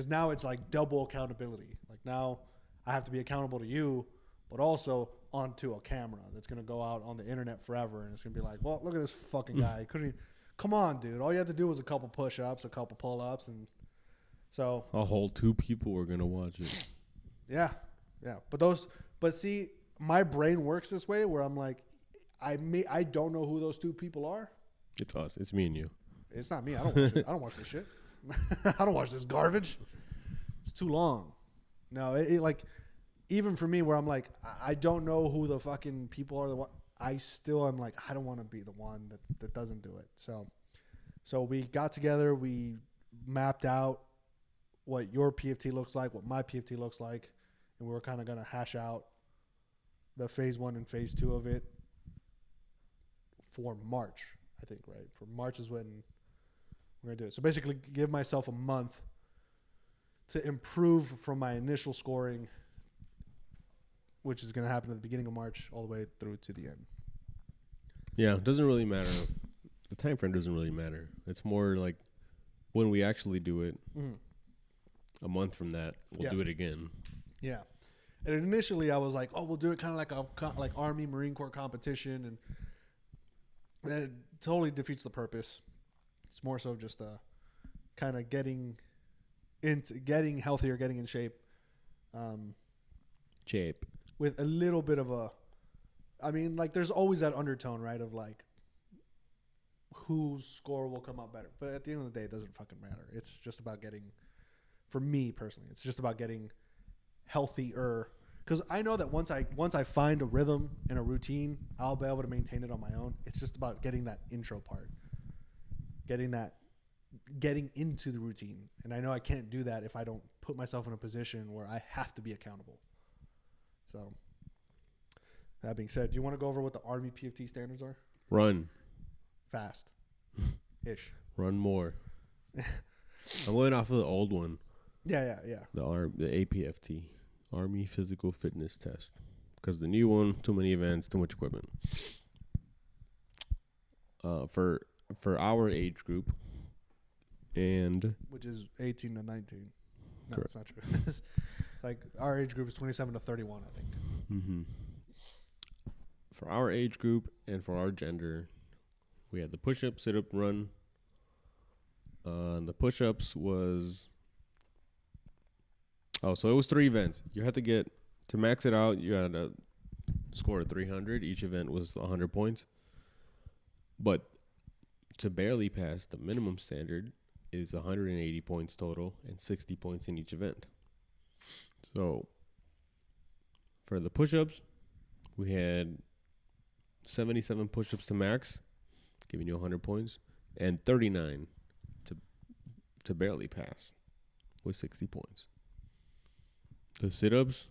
now it's like double accountability. Like now I have to be accountable to you, but also onto a camera that's going to go out on the internet forever. And it's going to be like, well, look at this fucking guy. Come on, dude. All you had to do was a couple push-ups, a couple pull-ups. And so a whole 2 people were going to watch it. Yeah. But see, my brain works this way where I'm like, I don't know who those 2 people are. It's us. It's me and you. It's not me. I don't watch it. I don't watch this shit. I don't watch this garbage. It's too long. No, it like, even for me, where I'm like, I don't know who the fucking people are. I still am like, I don't want to be the one that doesn't do it. So we got together. We mapped out what your PFT looks like, what my PFT looks like, and we were kind of going to hash out the phase 1 and phase 2 of it for March, I think, right? For March is when we're going to do it. So basically give myself a month to improve from my initial scoring, which is going to happen at the beginning of March all the way through to the end. Yeah, it doesn't really matter. The time frame doesn't really matter. It's more like when we actually do it, a month from that, we'll do it again. Yeah. And initially I was like, oh, we'll do it kind of like Army, Marine Corps competition. And it totally defeats the purpose. It's more so just kind of getting healthier, getting in shape. With a little bit of like there's always that undertone, right? Of like whose score will come out better. But at the end of the day, it doesn't fucking matter. It's just about for me personally, it's just about getting healthier. Because I know that once I find a rhythm and a routine, I'll be able to maintain it on my own. It's just about getting that intro part, getting into the routine. And I know I can't do that if I don't put myself in a position where I have to be accountable. So that being said, do you want to go over what the Army PFT standards are? Run. Fast. Ish. Run more. I'm going off of the old one. Yeah. The APFT. Army Physical Fitness Test. Because the new one, too many events, too much equipment. For our age group, and which is 18 to 19. No, correct. It's not true. It's like our age group is 27 to 31, I think. Mm-hmm. For our age group and for our gender, we had the push-up, sit-up, run. The push-ups was... so it was 3 events. You had to max it out, you had to score 300. Each event was 100 points. But to barely pass, the minimum standard is 180 points total and 60 points in each event. So for the push-ups, we had 77 push-ups to max, giving you 100 points, and 39 to barely pass with 60 points. The sit-ups,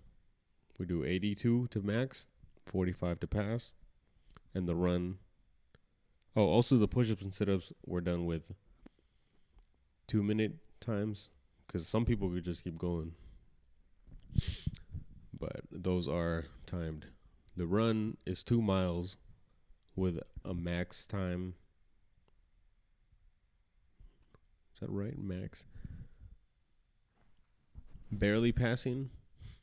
we do 82 to max, 45 to pass, and the run. Oh, also the push-ups and sit-ups were done with 2-minute times, because some people could just keep going. But those are timed. The run is 2 miles with a max time. Is that right? Max. Barely passing.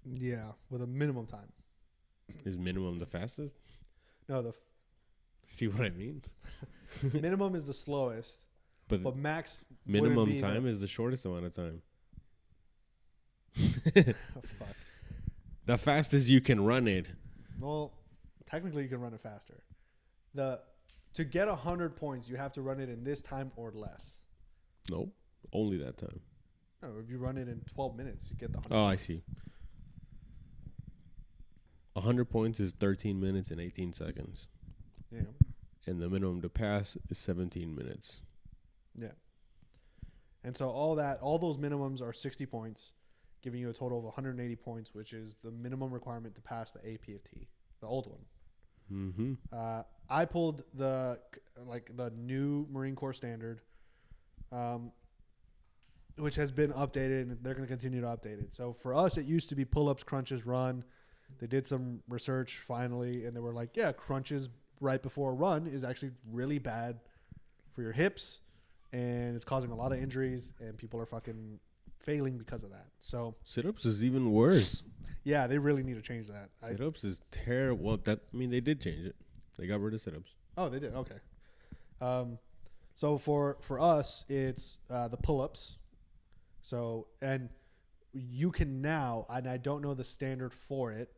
Yeah, with a minimum time. Is minimum the fastest? No, See what I mean? minimum is the slowest, but max minimum time is the shortest amount of time. Oh, fuck. The fastest you can run it. Well, technically you can run it faster. To get 100 points, you have to run it in this time or less. No, only that time. No, if you run it in 12 minutes, you get the 100 Oh, points. I see. 100 points is 13 minutes and 18 seconds. Yeah. And the minimum to pass is 17 minutes. Yeah. And so all those minimums are 60 points, giving you a total of 180 points, which is the minimum requirement to pass the APFT, the old one. Mm-hmm. I pulled the new Marine Corps standard, which has been updated, and they're going to continue to update it. So for us, it used to be pull-ups, crunches, run. They did some research finally, and they were like, yeah, crunches right before a run is actually really bad for your hips, and it's causing a lot of injuries, and people are fucking failing because of that. So Sit-ups is even worse. yeah, they really need to change that. Sit-ups is terrible. Well, they did change it. They got rid of sit-ups. Oh, they did. Okay. So for us, it's the pull-ups. So, and you can now, and I don't know the standard for it,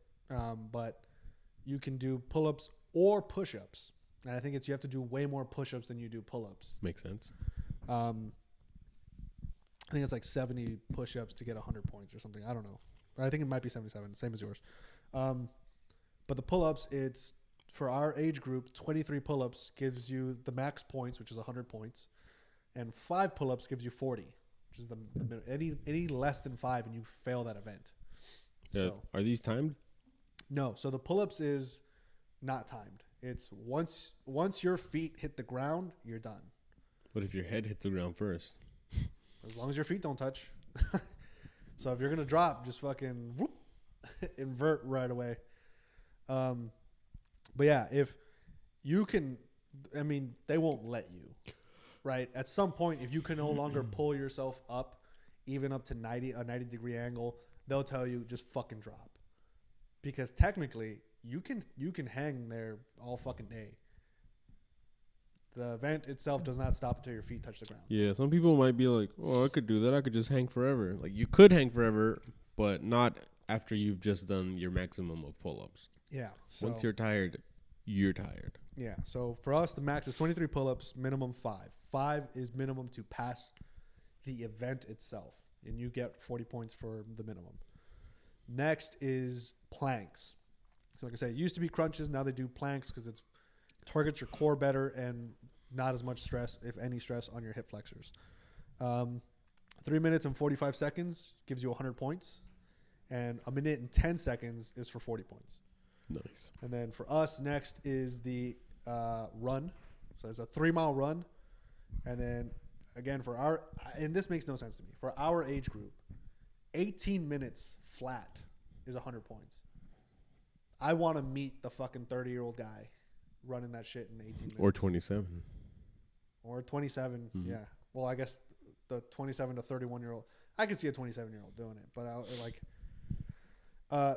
but you can do pull-ups or push-ups. And I think you have to do way more push-ups than you do pull-ups. Makes sense. I think it's like 70 push-ups to get 100 points or something. I don't know. I think it might be 77, same as yours. But the pull-ups, it's for our age group, 23 pull-ups gives you the max points, which is 100 points, and 5 pull-ups gives you 40, which is the any less than 5 and you fail that event. Yeah. So, are these timed? no, so the pull-ups is not timed. It's once your feet hit the ground, you're done. What if your head hits the ground first? As long as your feet don't touch. So if you're gonna drop, just fucking whoop, invert right away. But yeah, if you can, I mean, they won't let you, right? At some point, if you can no longer pull yourself up, even up to a 90-degree angle, they'll tell you just fucking drop. Because technically, you can hang there all fucking day. The event itself does not stop until your feet touch the ground. Yeah, some people might be like, oh, I could do that. I could just hang forever. Like, you could hang forever, but not after you've just done your maximum of pull-ups. Yeah. So, Once you're tired, you're tired. yeah. So for us, the max is 23 pull-ups, minimum 5. 5 is minimum to pass the event itself, and you get 40 points for the minimum. Next is planks. So like I said, it used to be crunches. Now they do planks because it targets your core better and not as much stress, if any stress, on your hip flexors. 3 minutes and 45 seconds gives you 100 points. And 1 minute and 10 seconds is for 40 points. Nice. And then for us, next is the run. So it's a 3-mile run. And then, again, and this makes no sense to me, for our age group, 18 minutes flat is 100 points. I want to meet the fucking 30-year-old guy running that shit in 18 minutes. Or 27. Or 27, Mhm. yeah. Well, I guess the 27 to 31-year-old. I could see a 27-year-old doing it. But,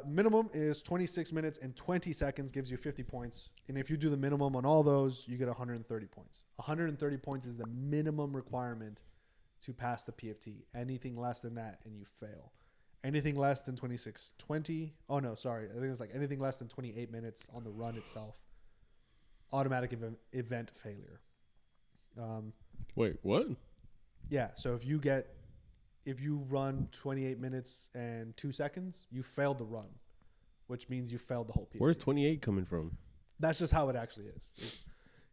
minimum is 26 minutes and 20 seconds gives you 50 points. And if you do the minimum on all those, you get 130 points. 130 points is the minimum requirement to pass the PFT. Anything less than that, and you fail. Anything less than 26:20. Oh, no, sorry. I think it's like anything less than 28 minutes on the run itself. Automatic event failure. Wait, what? Yeah, so if you run 28 minutes and 2 seconds, you failed the run, which means you failed the whole PFT. Where's 28 coming from? That's just how it actually is.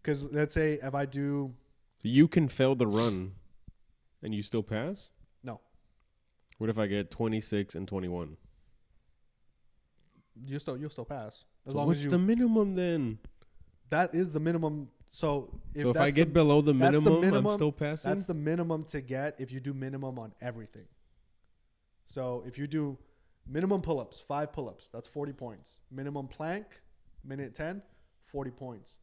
Because let's say if I do... You can fail the run and you still pass? No. What if I get 26 and 21? You'll still pass. What's the minimum then? That is the minimum. So if I get below the minimum, I'm still passing? That's the minimum to get if you do minimum on everything. So if you do minimum pull-ups, 5 pull-ups, that's 40 points. Minimum plank, minute 10, 40 points.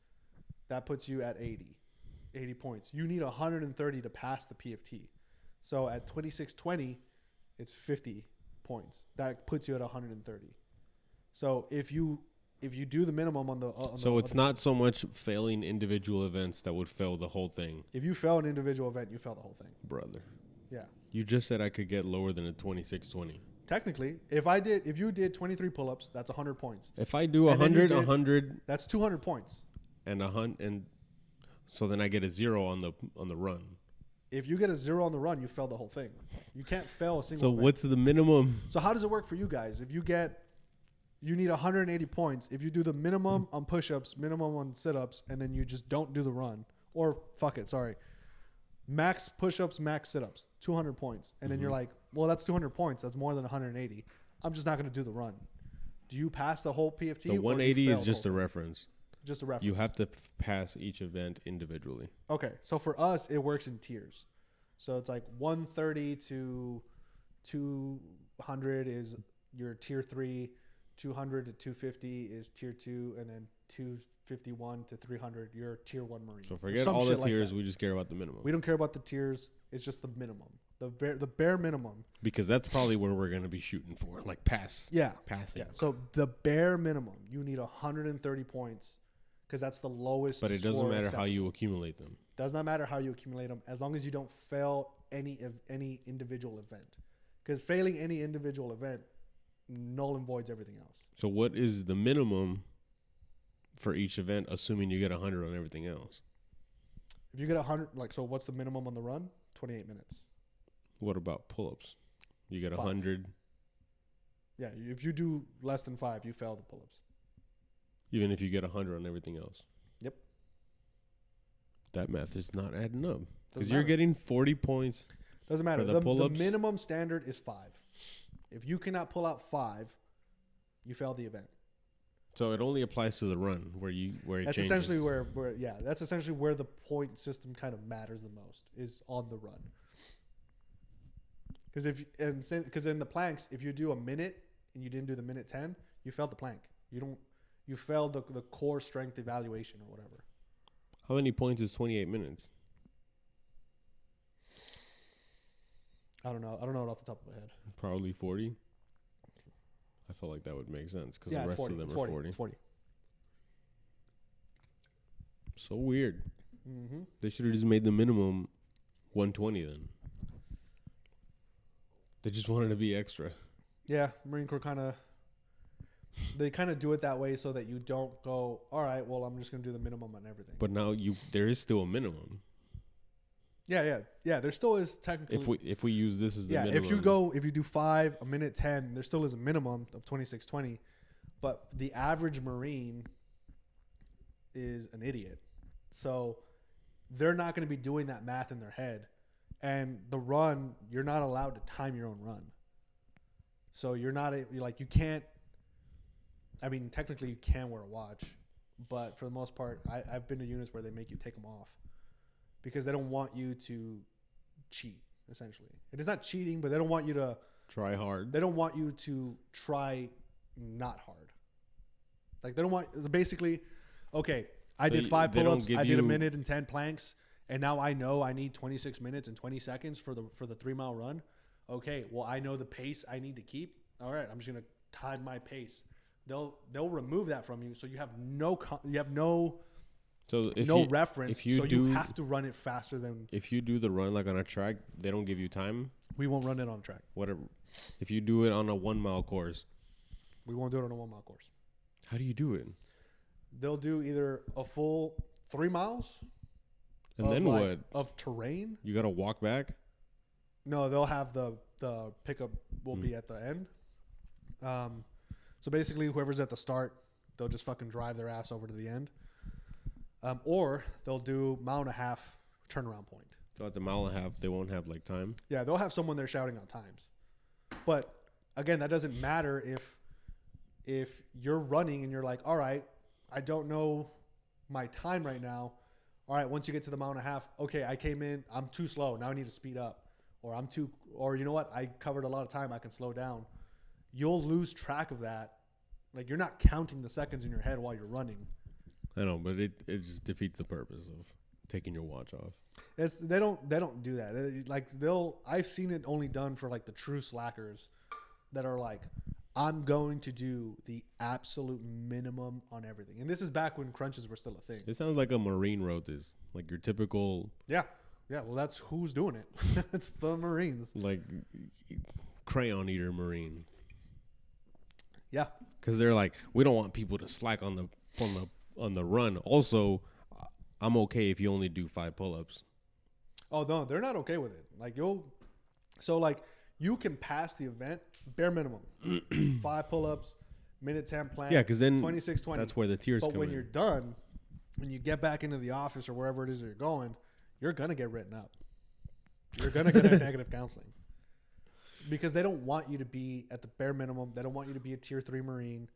That puts you at 80 points. You need 130 to pass the PFT. So at 26:20, it's 50 points. That puts you at 130. So if you do the minimum on the so it's not so much failing individual events that would fail the whole thing. If you fail an individual event, you fail the whole thing. Brother. Yeah. You just said I could get lower than a 26:20. Technically, if you did 23 pull-ups, that's 100 points. If I do 100, that's 200 points. And so then I get a 0 on the run. If you get a 0 on the run, you failed the whole thing. You can't fail a single So event. what's the minimum? So how does it work for you guys? If you need 180 points. If you do the minimum on push-ups, minimum on sit-ups, and then you just don't do the run, or fuck it, sorry, max push-ups, max sit-ups, 200 points, and then you're like, well, that's 200 points. That's more than 180. I'm just not going to do the run. Do you pass the whole PFT? The 180 is just a reference. Just a reference. You have to pass each event individually. Okay, so for us, it works in tiers. So it's like 130 to 200 is your tier 3, 200 to 250 is tier 2, and then 251 to 300 your tier 1 Marine. So forget all the tiers. We just care about the minimum. We don't care about the tiers. It's just the minimum, the bare minimum. Because that's probably where we're going to be shooting for, like passing. Yeah. So the bare minimum, you need 130 points because that's the lowest. But it doesn't matter how you accumulate them. Does not matter how you accumulate them as long as you don't fail any individual event. Because failing any individual event null and voids everything else. So what is the minimum for each event, assuming you get 100 on everything else? If you get 100, so what's the minimum on the run? 28 minutes. What about pull-ups? You get 5. 100. Yeah, if you do less than 5, you fail the pull-ups. Even if you get 100 on everything else. Yep. That math is not adding up. Because Doesn't you're matter. getting 40 points. Doesn't matter. For the The pull-ups. minimum standard is 5. If you cannot pull out 5, you fail the event. So it only applies to the run where it That's changes. essentially that's essentially where the point system kind of matters the most is on the run. Because in the planks, if you do a minute and you didn't do the minute 10, you failed the plank. You failed the core strength evaluation or whatever. How many points is 28 minutes? I don't know it off the top of my head. Probably 40. I feel like that would make sense because the It's rest 40. of them It's are 40. 40. It's 40. So weird. Mm-hmm. They should have just made the minimum 120 then. They just wanted to be extra. Yeah, Marine Corps they kind of do it that way so that you don't go, all right, well, I'm just going to do the minimum on everything. But now there is still a minimum. Yeah. There still is technically. If we use this as the minimum. If you do 5, a minute 10, there still is a minimum of 26:20, but the average Marine is an idiot. So they're not going to be doing that math in their head. And the run, you're not allowed to time your own run. So you can't, I mean, technically you can wear a watch, but for the most part, I've been to units where they make you take them off because they don't want you to cheat, essentially. It is not cheating, but they don't want you to try hard. They don't want you to try not hard. Like they don't want, basically, okay, I did 5 pull-ups, I did a minute and 10 planks, and now I know I need 26 minutes and 20 seconds for the 3-mile run. Okay, well, I know the pace I need to keep. All right, I'm just going to time my pace. They'll remove that from you, so you have no reference. You have to run it faster than. If you do the run like on a track, they don't give you time. We won't run it on a track. Whatever. If you do it on a 1-mile course, we won't do it on a 1-mile course. How do you do it? They'll do either a full 3 miles. And then what? Of terrain. You got to walk back? No, they'll have the pickup will be at the end. So basically, whoever's at the start, they'll just fucking drive their ass over to the end. Or they'll do 1.5 mile turnaround point. So at the 1.5 mile, they won't have like time? Yeah, they'll have someone there shouting out times. But again, that doesn't matter if you're running and you're like, all right, I don't know my time right now. All right, once you get to the 1.5 mile, okay, I came in, I'm too slow. Now I need to speed up. Or you know what? I covered a lot of time. I can slow down. You'll lose track of that. Like you're not counting the seconds in your head while you're running. I know, but it just defeats the purpose of taking your watch off. They don't do that. I've seen it only done for like the true slackers that are like, I'm going to do the absolute minimum on everything. And this is back when crunches were still a thing. It sounds like a Marine wrote this, like your typical. Yeah. Well, that's who's doing it. It's the Marines. Like crayon eater Marine. Yeah. Because they're like, we don't want people to slack on the run. Also, I'm okay if you only do 5 pull-ups. Oh no, they're not okay with it. You can pass the event bare minimum, 5 pull-ups, minute 10 plank. Yeah, because then 26:20. That's where the tiers come in. But when you're done, when you get back into the office or wherever it is that you're going, you're gonna get written up. You're gonna get a negative counseling. Because they don't want you to be at the bare minimum. They don't want you to be a tier 3 Marine.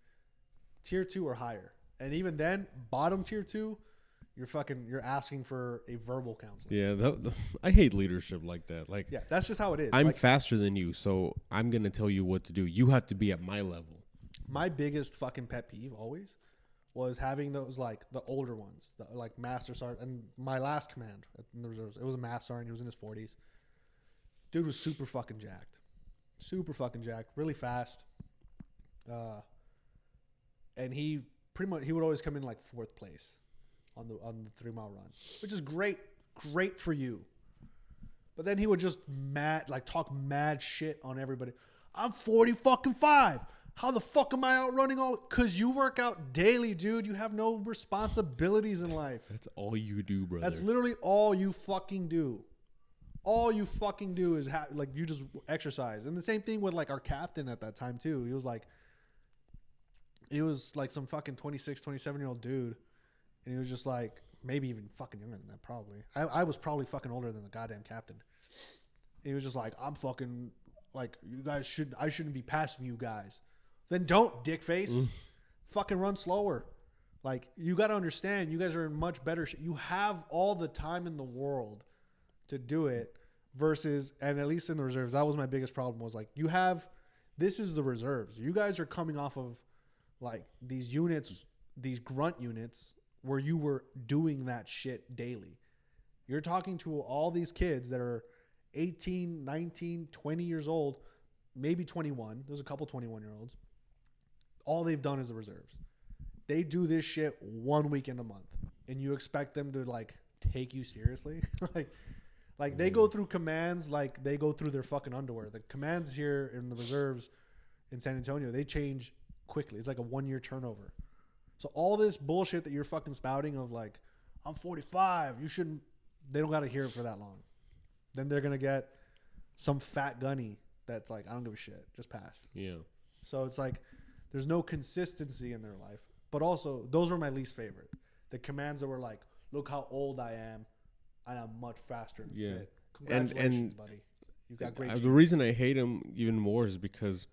Tier 2 or higher. And even then, bottom tier 2, you're asking for a verbal counsel. Yeah, I hate leadership like that. Like, Yeah, that's just how it is. I'm like, faster than you, so I'm gonna tell you what to do. You have to be at my level. my biggest fucking pet peeve always was having those like the older ones, the, like master sergeant. And my last command in the reserves, it was a master sergeant. He was in his 40s. Dude was super fucking jacked, really fast. And he would always come in like 4th place on the 3 mile run, which is great for you. But then he would just talk mad shit on everybody. I'm 40 fucking 5. How the fuck am I outrunning all? Because you work out daily, dude. You have no responsibilities in life. That's all you do, brother. That's literally all you fucking do. All you fucking do is you just exercise. And the same thing with like our captain at that time too. He was like some fucking 26, 27-year-old dude. And he was just like, maybe even fucking younger than that probably. I was probably fucking older than the goddamn captain. He was just like, I'm fucking like, I shouldn't be passing you guys. Then don't, dickface. Fucking run slower. Like, you got to understand, you guys are in much better shape. You have all the time in the world to do it versus, and at least in the reserves, that was my biggest problem was like, this is the reserves. You guys are coming off of like these units, these grunt units where you were doing that shit daily. You're talking to all these kids that are 18, 19, 20 years old, maybe 21. There's a couple 21-year-olds. All they've done is the reserves. They do this shit 1 weekend a month, and you expect them to like take you seriously? like they go through commands like they go through their fucking underwear. The commands here in the reserves in San Antonio, they change quickly. It's like a 1-year turnover. So all this bullshit that you're fucking spouting of like, I'm 45, they don't got to hear it for that long. Then they're going to get some fat gunny that's like, I don't give a shit, just pass. Yeah. So it's like, there's no consistency in their life. But also, those were my least favorite. The commands that were like, look how old I am, and I'm much faster and fit. Congratulations, buddy. You got great genes. The reason I hate him even more is because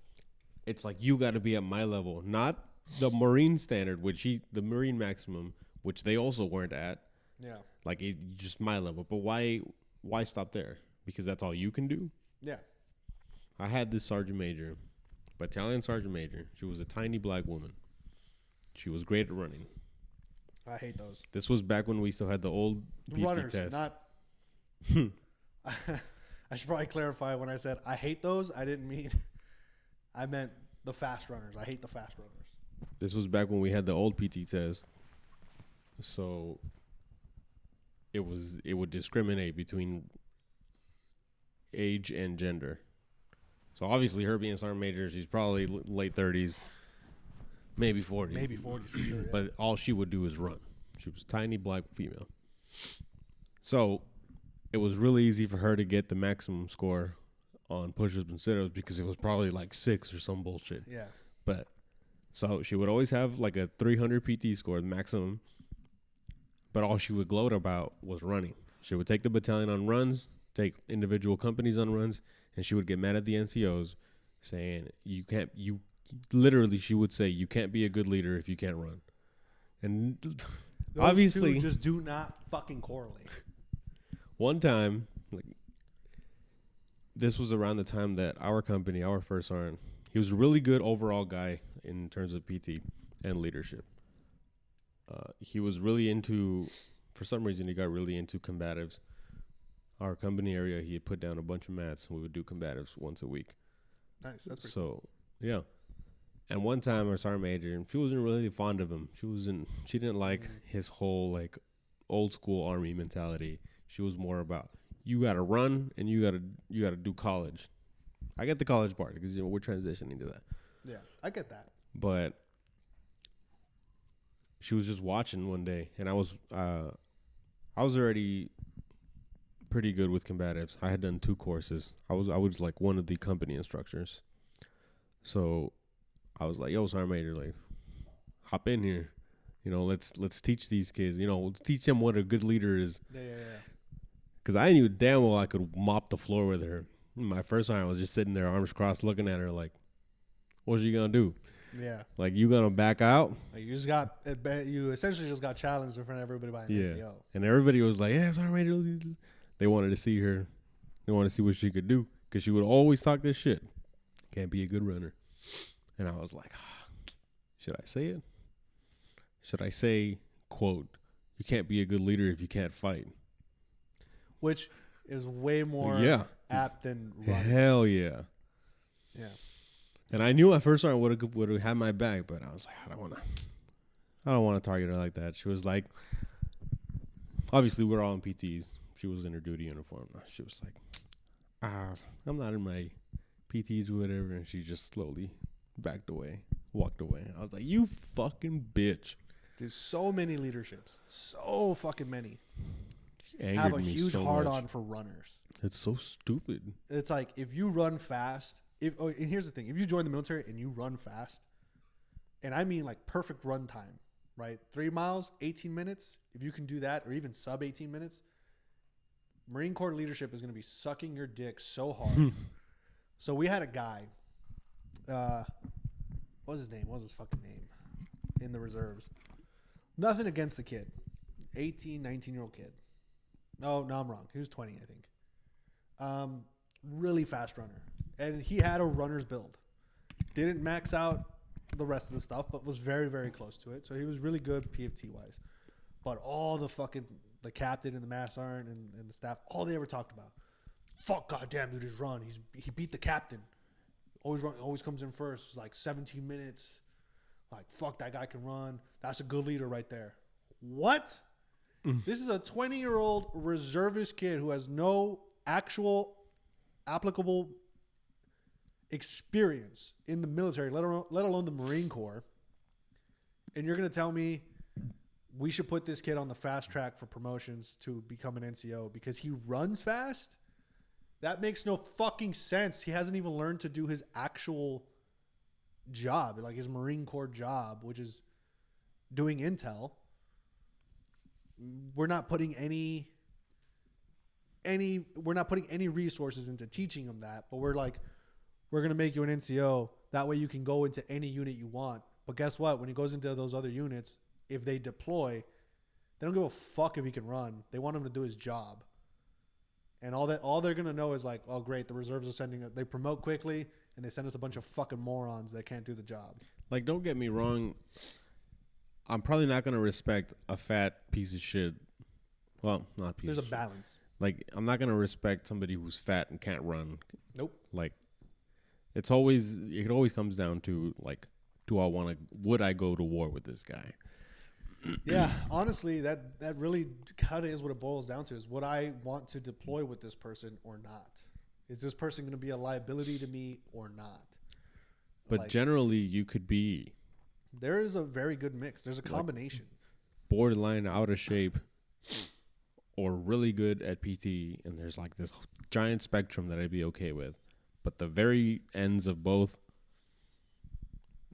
it's like, you got to be at my level, not the Marine standard, the Marine maximum, which they also weren't at. Yeah. Like, just my level. But why stop there? Because that's all you can do? Yeah. I had this sergeant major, battalion sergeant major. She was a tiny black woman. She was great at running. I hate those. This was back when we still had the old PT runners, test. Not. I should probably clarify when I said I hate those. I meant the fast runners. I hate the fast runners. This was back when we had the old PT test. So it would discriminate between age and gender. So obviously, her being a sergeant major, she's probably late 30s, maybe 40s. Maybe 40s for sure. Yeah. But all she would do is run. She was a tiny black female. So it was really easy for her to get the maximum score on push-ups and sit-ups because it was probably like 6 or some bullshit. Yeah. But so she would always have like a 300 PT score, the maximum. But all she would gloat about was running. She would take the battalion on runs, take individual companies on runs, and she would get mad at the NCOs saying, literally she would say, you can't be a good leader if you can't run. And Those obviously two just do not fucking correlate. One time, like, this was around the time that our company, our first sergeant, he was a really good overall guy in terms of PT and leadership. He was really into, for some reason, he got really into combatives. Our company area, he had put down a bunch of mats, and we would do combatives once a week. Nice. That's pretty cool. Yeah. And one time, our sergeant major, and she wasn't really fond of him. She didn't like his whole like old school army mentality. She was more about, you got to run and you got to do college. I get the college part because we're transitioning to that. Yeah, I get that. But she was just watching one day, and I was already pretty good with combatives. I had done 2 courses. I was like one of the company instructors. So I was like, yo, sergeant major, like, hop in here. Let's teach these kids. Let's teach them what a good leader is. Yeah. Because I knew damn well I could mop the floor with her. My first time, I was just sitting there, arms crossed, looking at her like, what's she going to do? Yeah. Like, you gonna back out? Like you essentially just got challenged in front of everybody by an NCO. And everybody was like, yeah, sorry, they wanted to see her. They wanted to see what she could do because she would always talk this shit. Can't be a good runner. And I was like, should I say it? Should I say, quote, you can't be a good leader if you can't fight? Which is way more apt than running. Hell yeah. Yeah. And I knew at first I would have had my back, but I was like, I don't want to target her like that. She was like, obviously we're all in PTs. She was in her duty uniform. She was like, I'm not in my PTs or whatever. And she just slowly backed away, walked away. I was like, you fucking bitch. There's so many leaderships. So fucking many. She have a me huge so hard much. on for runners. It's so stupid. It's like if you run fast, and here's the thing, if you join the military and you run fast, and I mean like perfect run time, right? 3 miles, 18 minutes. If you can do that, or even sub 18 minutes, Marine Corps leadership is going to be sucking your dick so hard. So we had a guy, what was his name? What was his fucking name? In the reserves. Nothing against the kid. 18, 19-year-old kid. No, I'm wrong. He was 20, I think. Really fast runner. And he had a runner's build. Didn't max out the rest of the stuff, but was very, very close to it. So he was really good PFT-wise. But all the captain and the mass sergeant and the staff, all they ever talked about, fuck, goddamn, dude, his run. He beat the captain. Always comes in first. It's like 17 minutes. Like, fuck, that guy can run. That's a good leader right there. What? This is a 20-year-old reservist kid who has no actual applicable experience in the military, let alone the Marine Corps. And you're going to tell me we should put this kid on the fast track for promotions to become an NCO because he runs fast? That makes no fucking sense. He hasn't even learned to do his actual job, like his Marine Corps job, which is doing intel. We're not putting any resources into teaching him that, but we're going to make you an NCO. That way you can go into any unit you want. But guess what? When he goes into those other units, if they deploy, they don't give a fuck if he can run. They want him to do his job. And all they're going to know is like, oh great, the reserves are they promote quickly and they send us a bunch of fucking morons that can't do the job. Like, don't get me wrong. I'm probably not going to respect a fat piece of shit. Well, not piece There's of a shit. balance. Like, I'm not going to respect somebody who's fat and can't run. Nope. Like, it always comes down to, like, would I go to war with this guy? Yeah, honestly, that really kind of is what it boils down to, is would I want to deploy with this person or not? Is this person going to be a liability to me or not? But like, generally, you could be there is a very good mix. There's a combination. Borderline out of shape or really good at PT, and there's like this giant spectrum that I'd be okay with. But the very ends of both,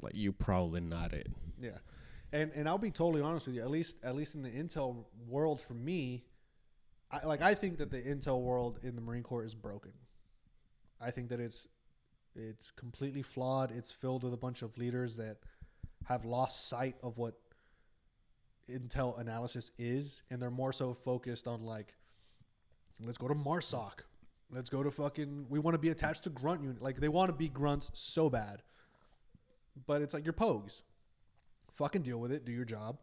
like, you're probably not it. Yeah. And I'll be totally honest with you, at least in the intel world for me, I think that the intel world in the Marine Corps is broken. I think that it's completely flawed. It's filled with a bunch of leaders that have lost sight of what intel analysis is, and they're more so focused on like, let's go to MARSOC. Let's go to we want to be attached to grunt unit. Like, they want to be grunts so bad. But it's like, you're pogues. Fucking deal with it. Do your job.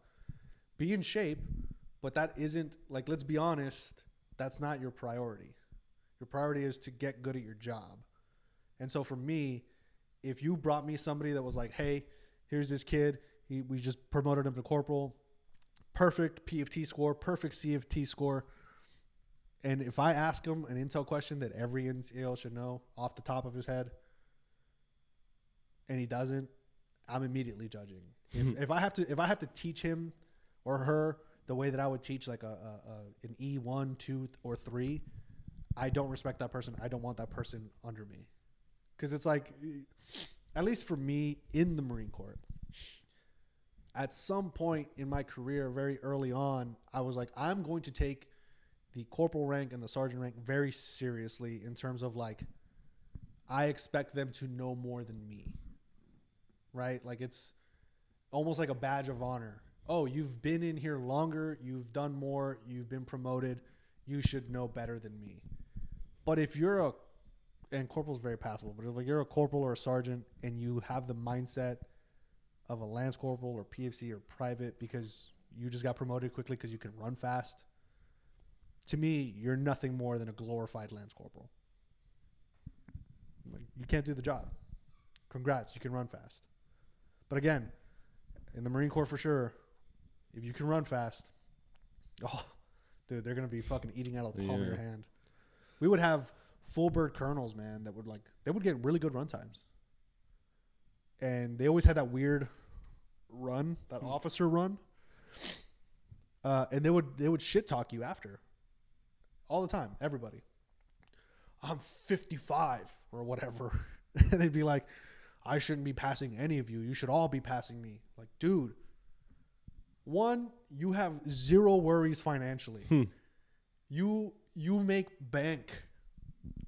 Be in shape. But that isn't, like, let's be honest, that's not your priority. Your priority is to get good at your job. And so for me, if you brought me somebody that was like, hey, here's this kid. We just promoted him to corporal. Perfect PFT score. Perfect CFT score. And if I ask him an intel question that every NCO should know off the top of his head, and he doesn't, I'm immediately judging. If I have to teach him or her the way that I would teach like an E1, 2, or 3, I don't respect that person. I don't want that person under me. Because it's like, at least for me in the Marine Corps, at some point in my career, very early on, I was like, I'm going to take the corporal rank and the sergeant rank very seriously in terms of like, I expect them to know more than me. right? Like it's almost like a badge of honor. Oh, you've been in here longer, you've done more, you've been promoted, you should know better than me. But if you're a, and corporal's very passable, but if like you're a corporal or a sergeant and you have the mindset of a lance corporal or PFC or private because you just got promoted quickly because you can run fast, to me, you're nothing more than a glorified lance corporal. Like, you can't do the job. Congrats, you can run fast. But again, in the Marine Corps for sure, if you can run fast, oh, dude, they're gonna be fucking eating out of the palm of your hand. We would have full bird colonels, man, that would like they would get really good run times, and they always had that weird run, that officer run, and they would shit talk you after, all the time, everybody. I'm 55 or whatever, and they'd be like, I shouldn't be passing any of you. You should all be passing me. Like, dude, one, you have zero worries financially. You make bank.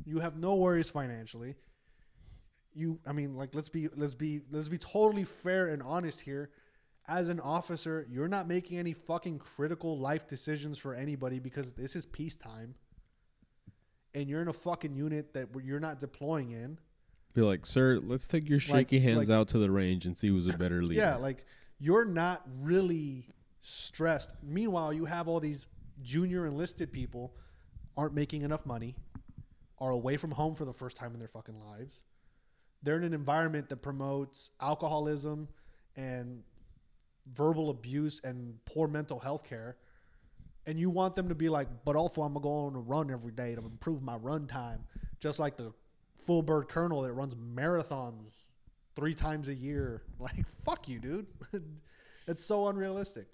You have no worries financially. I mean, like, let's be totally fair and honest here. As an officer, you're not making any fucking critical life decisions for anybody because this is peacetime. And you're in a fucking unit that you're not deploying in. Be like, sir, let's take your shaky hands out to the range and see who's a better leader. Yeah, like, you're not really stressed. Meanwhile, you have all these junior enlisted people aren't making enough money, are away from home for the first time in their fucking lives. They're in an environment that promotes alcoholism and verbal abuse and poor mental health care. And you want them to be like, but also I'm going to go on a run every day to improve my run time. Just like the full bird colonel that runs marathons 3 times a year. Like, fuck you, dude. It's so unrealistic.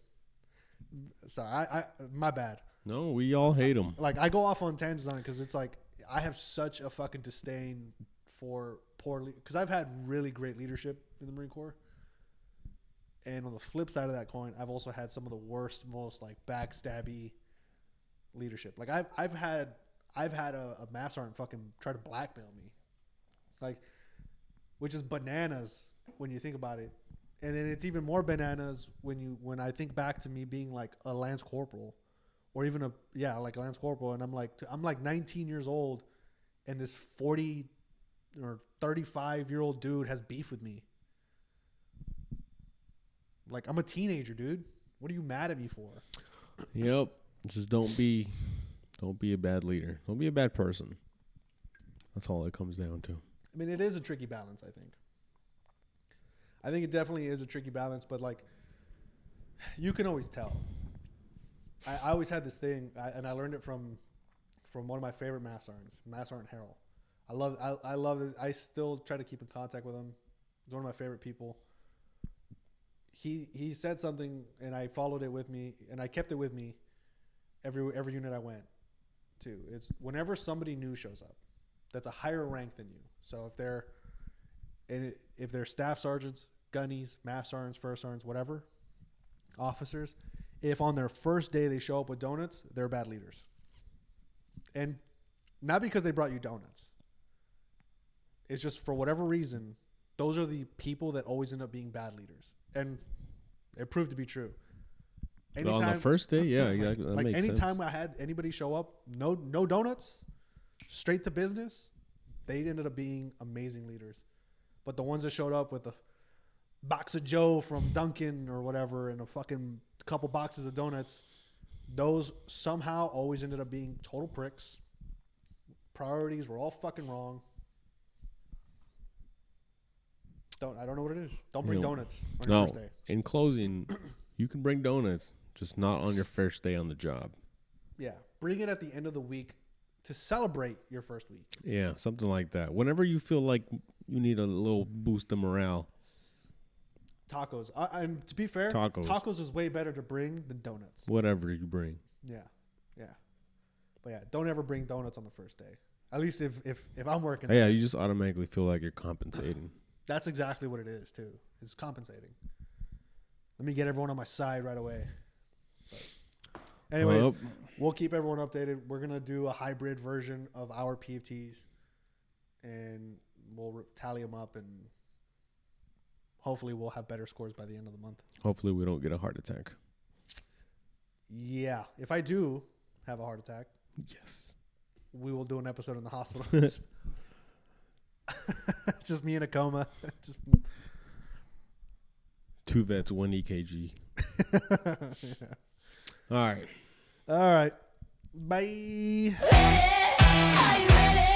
Sorry, I my bad. No, we all hate them. Like, I go off on tangents on it because it's like I have such a fucking disdain for because I've had really great leadership in the Marine Corps. And on the flip side of that coin, I've also had some of the worst, most like backstabby leadership. Like I've had a mass sergeant fucking try to blackmail me, like, which is bananas when you think about it. And then it's even more bananas when I think back to me being like a lance corporal, or even a lance corporal, and I'm like 19 years old, and this 40 or 35-year-old dude has beef with me. Like, I'm a teenager, dude. What are you mad at me for? Yep. Just don't be a bad leader. Don't be a bad person. That's all it comes down to. I mean, it is a tricky balance, I think. I think it definitely is a tricky balance, but like, you can always tell. I always had this thing, and I learned it from one of my favorite mass sergeants, Mass Sergeant Harrell. I love it. I still try to keep in contact with him. He's one of my favorite people. He said something, and I followed it with me, and I kept it with me every unit I went to. It's whenever somebody new shows up that's a higher rank than you. So if they're staff sergeants, gunnies, mass sergeants, first sergeants, whatever, officers, if on their first day they show up with donuts, they're bad leaders. And not because they brought you donuts. It's just for whatever reason, those are the people that always end up being bad leaders. And it proved to be true. Anytime, on the first day, yeah, exactly. Like anytime I had anybody show up, no donuts, straight to business, they ended up being amazing leaders. But the ones that showed up with a box of Joe from Dunkin' or whatever and a fucking couple boxes of donuts, those somehow always ended up being total pricks. Priorities were all fucking wrong. I don't know what it is. Don't bring donuts on your first day. In closing, you can bring donuts, just not on your first day on the job. Yeah. Bring it at the end of the week to celebrate your first week. Yeah, something like that. Whenever you feel like you need a little boost of morale. Tacos. And to be fair, tacos is way better to bring than donuts. Whatever you bring. Yeah. Yeah. But yeah, don't ever bring donuts on the first day. At least if I'm working. Yeah, you just automatically feel like you're compensating. That's exactly what it is, too. It's compensating. Let me get everyone on my side right away. But anyways, we'll keep everyone updated. We're going to do a hybrid version of our PFTs, and we'll tally them up, and hopefully we'll have better scores by the end of the month. Hopefully we don't get a heart attack. Yeah. If I do have a heart attack, Yes. we will do an episode in the hospital. Just me in a coma. Just 2 vets, 1 EKG. yeah. All right. All right. Bye. Are you ready?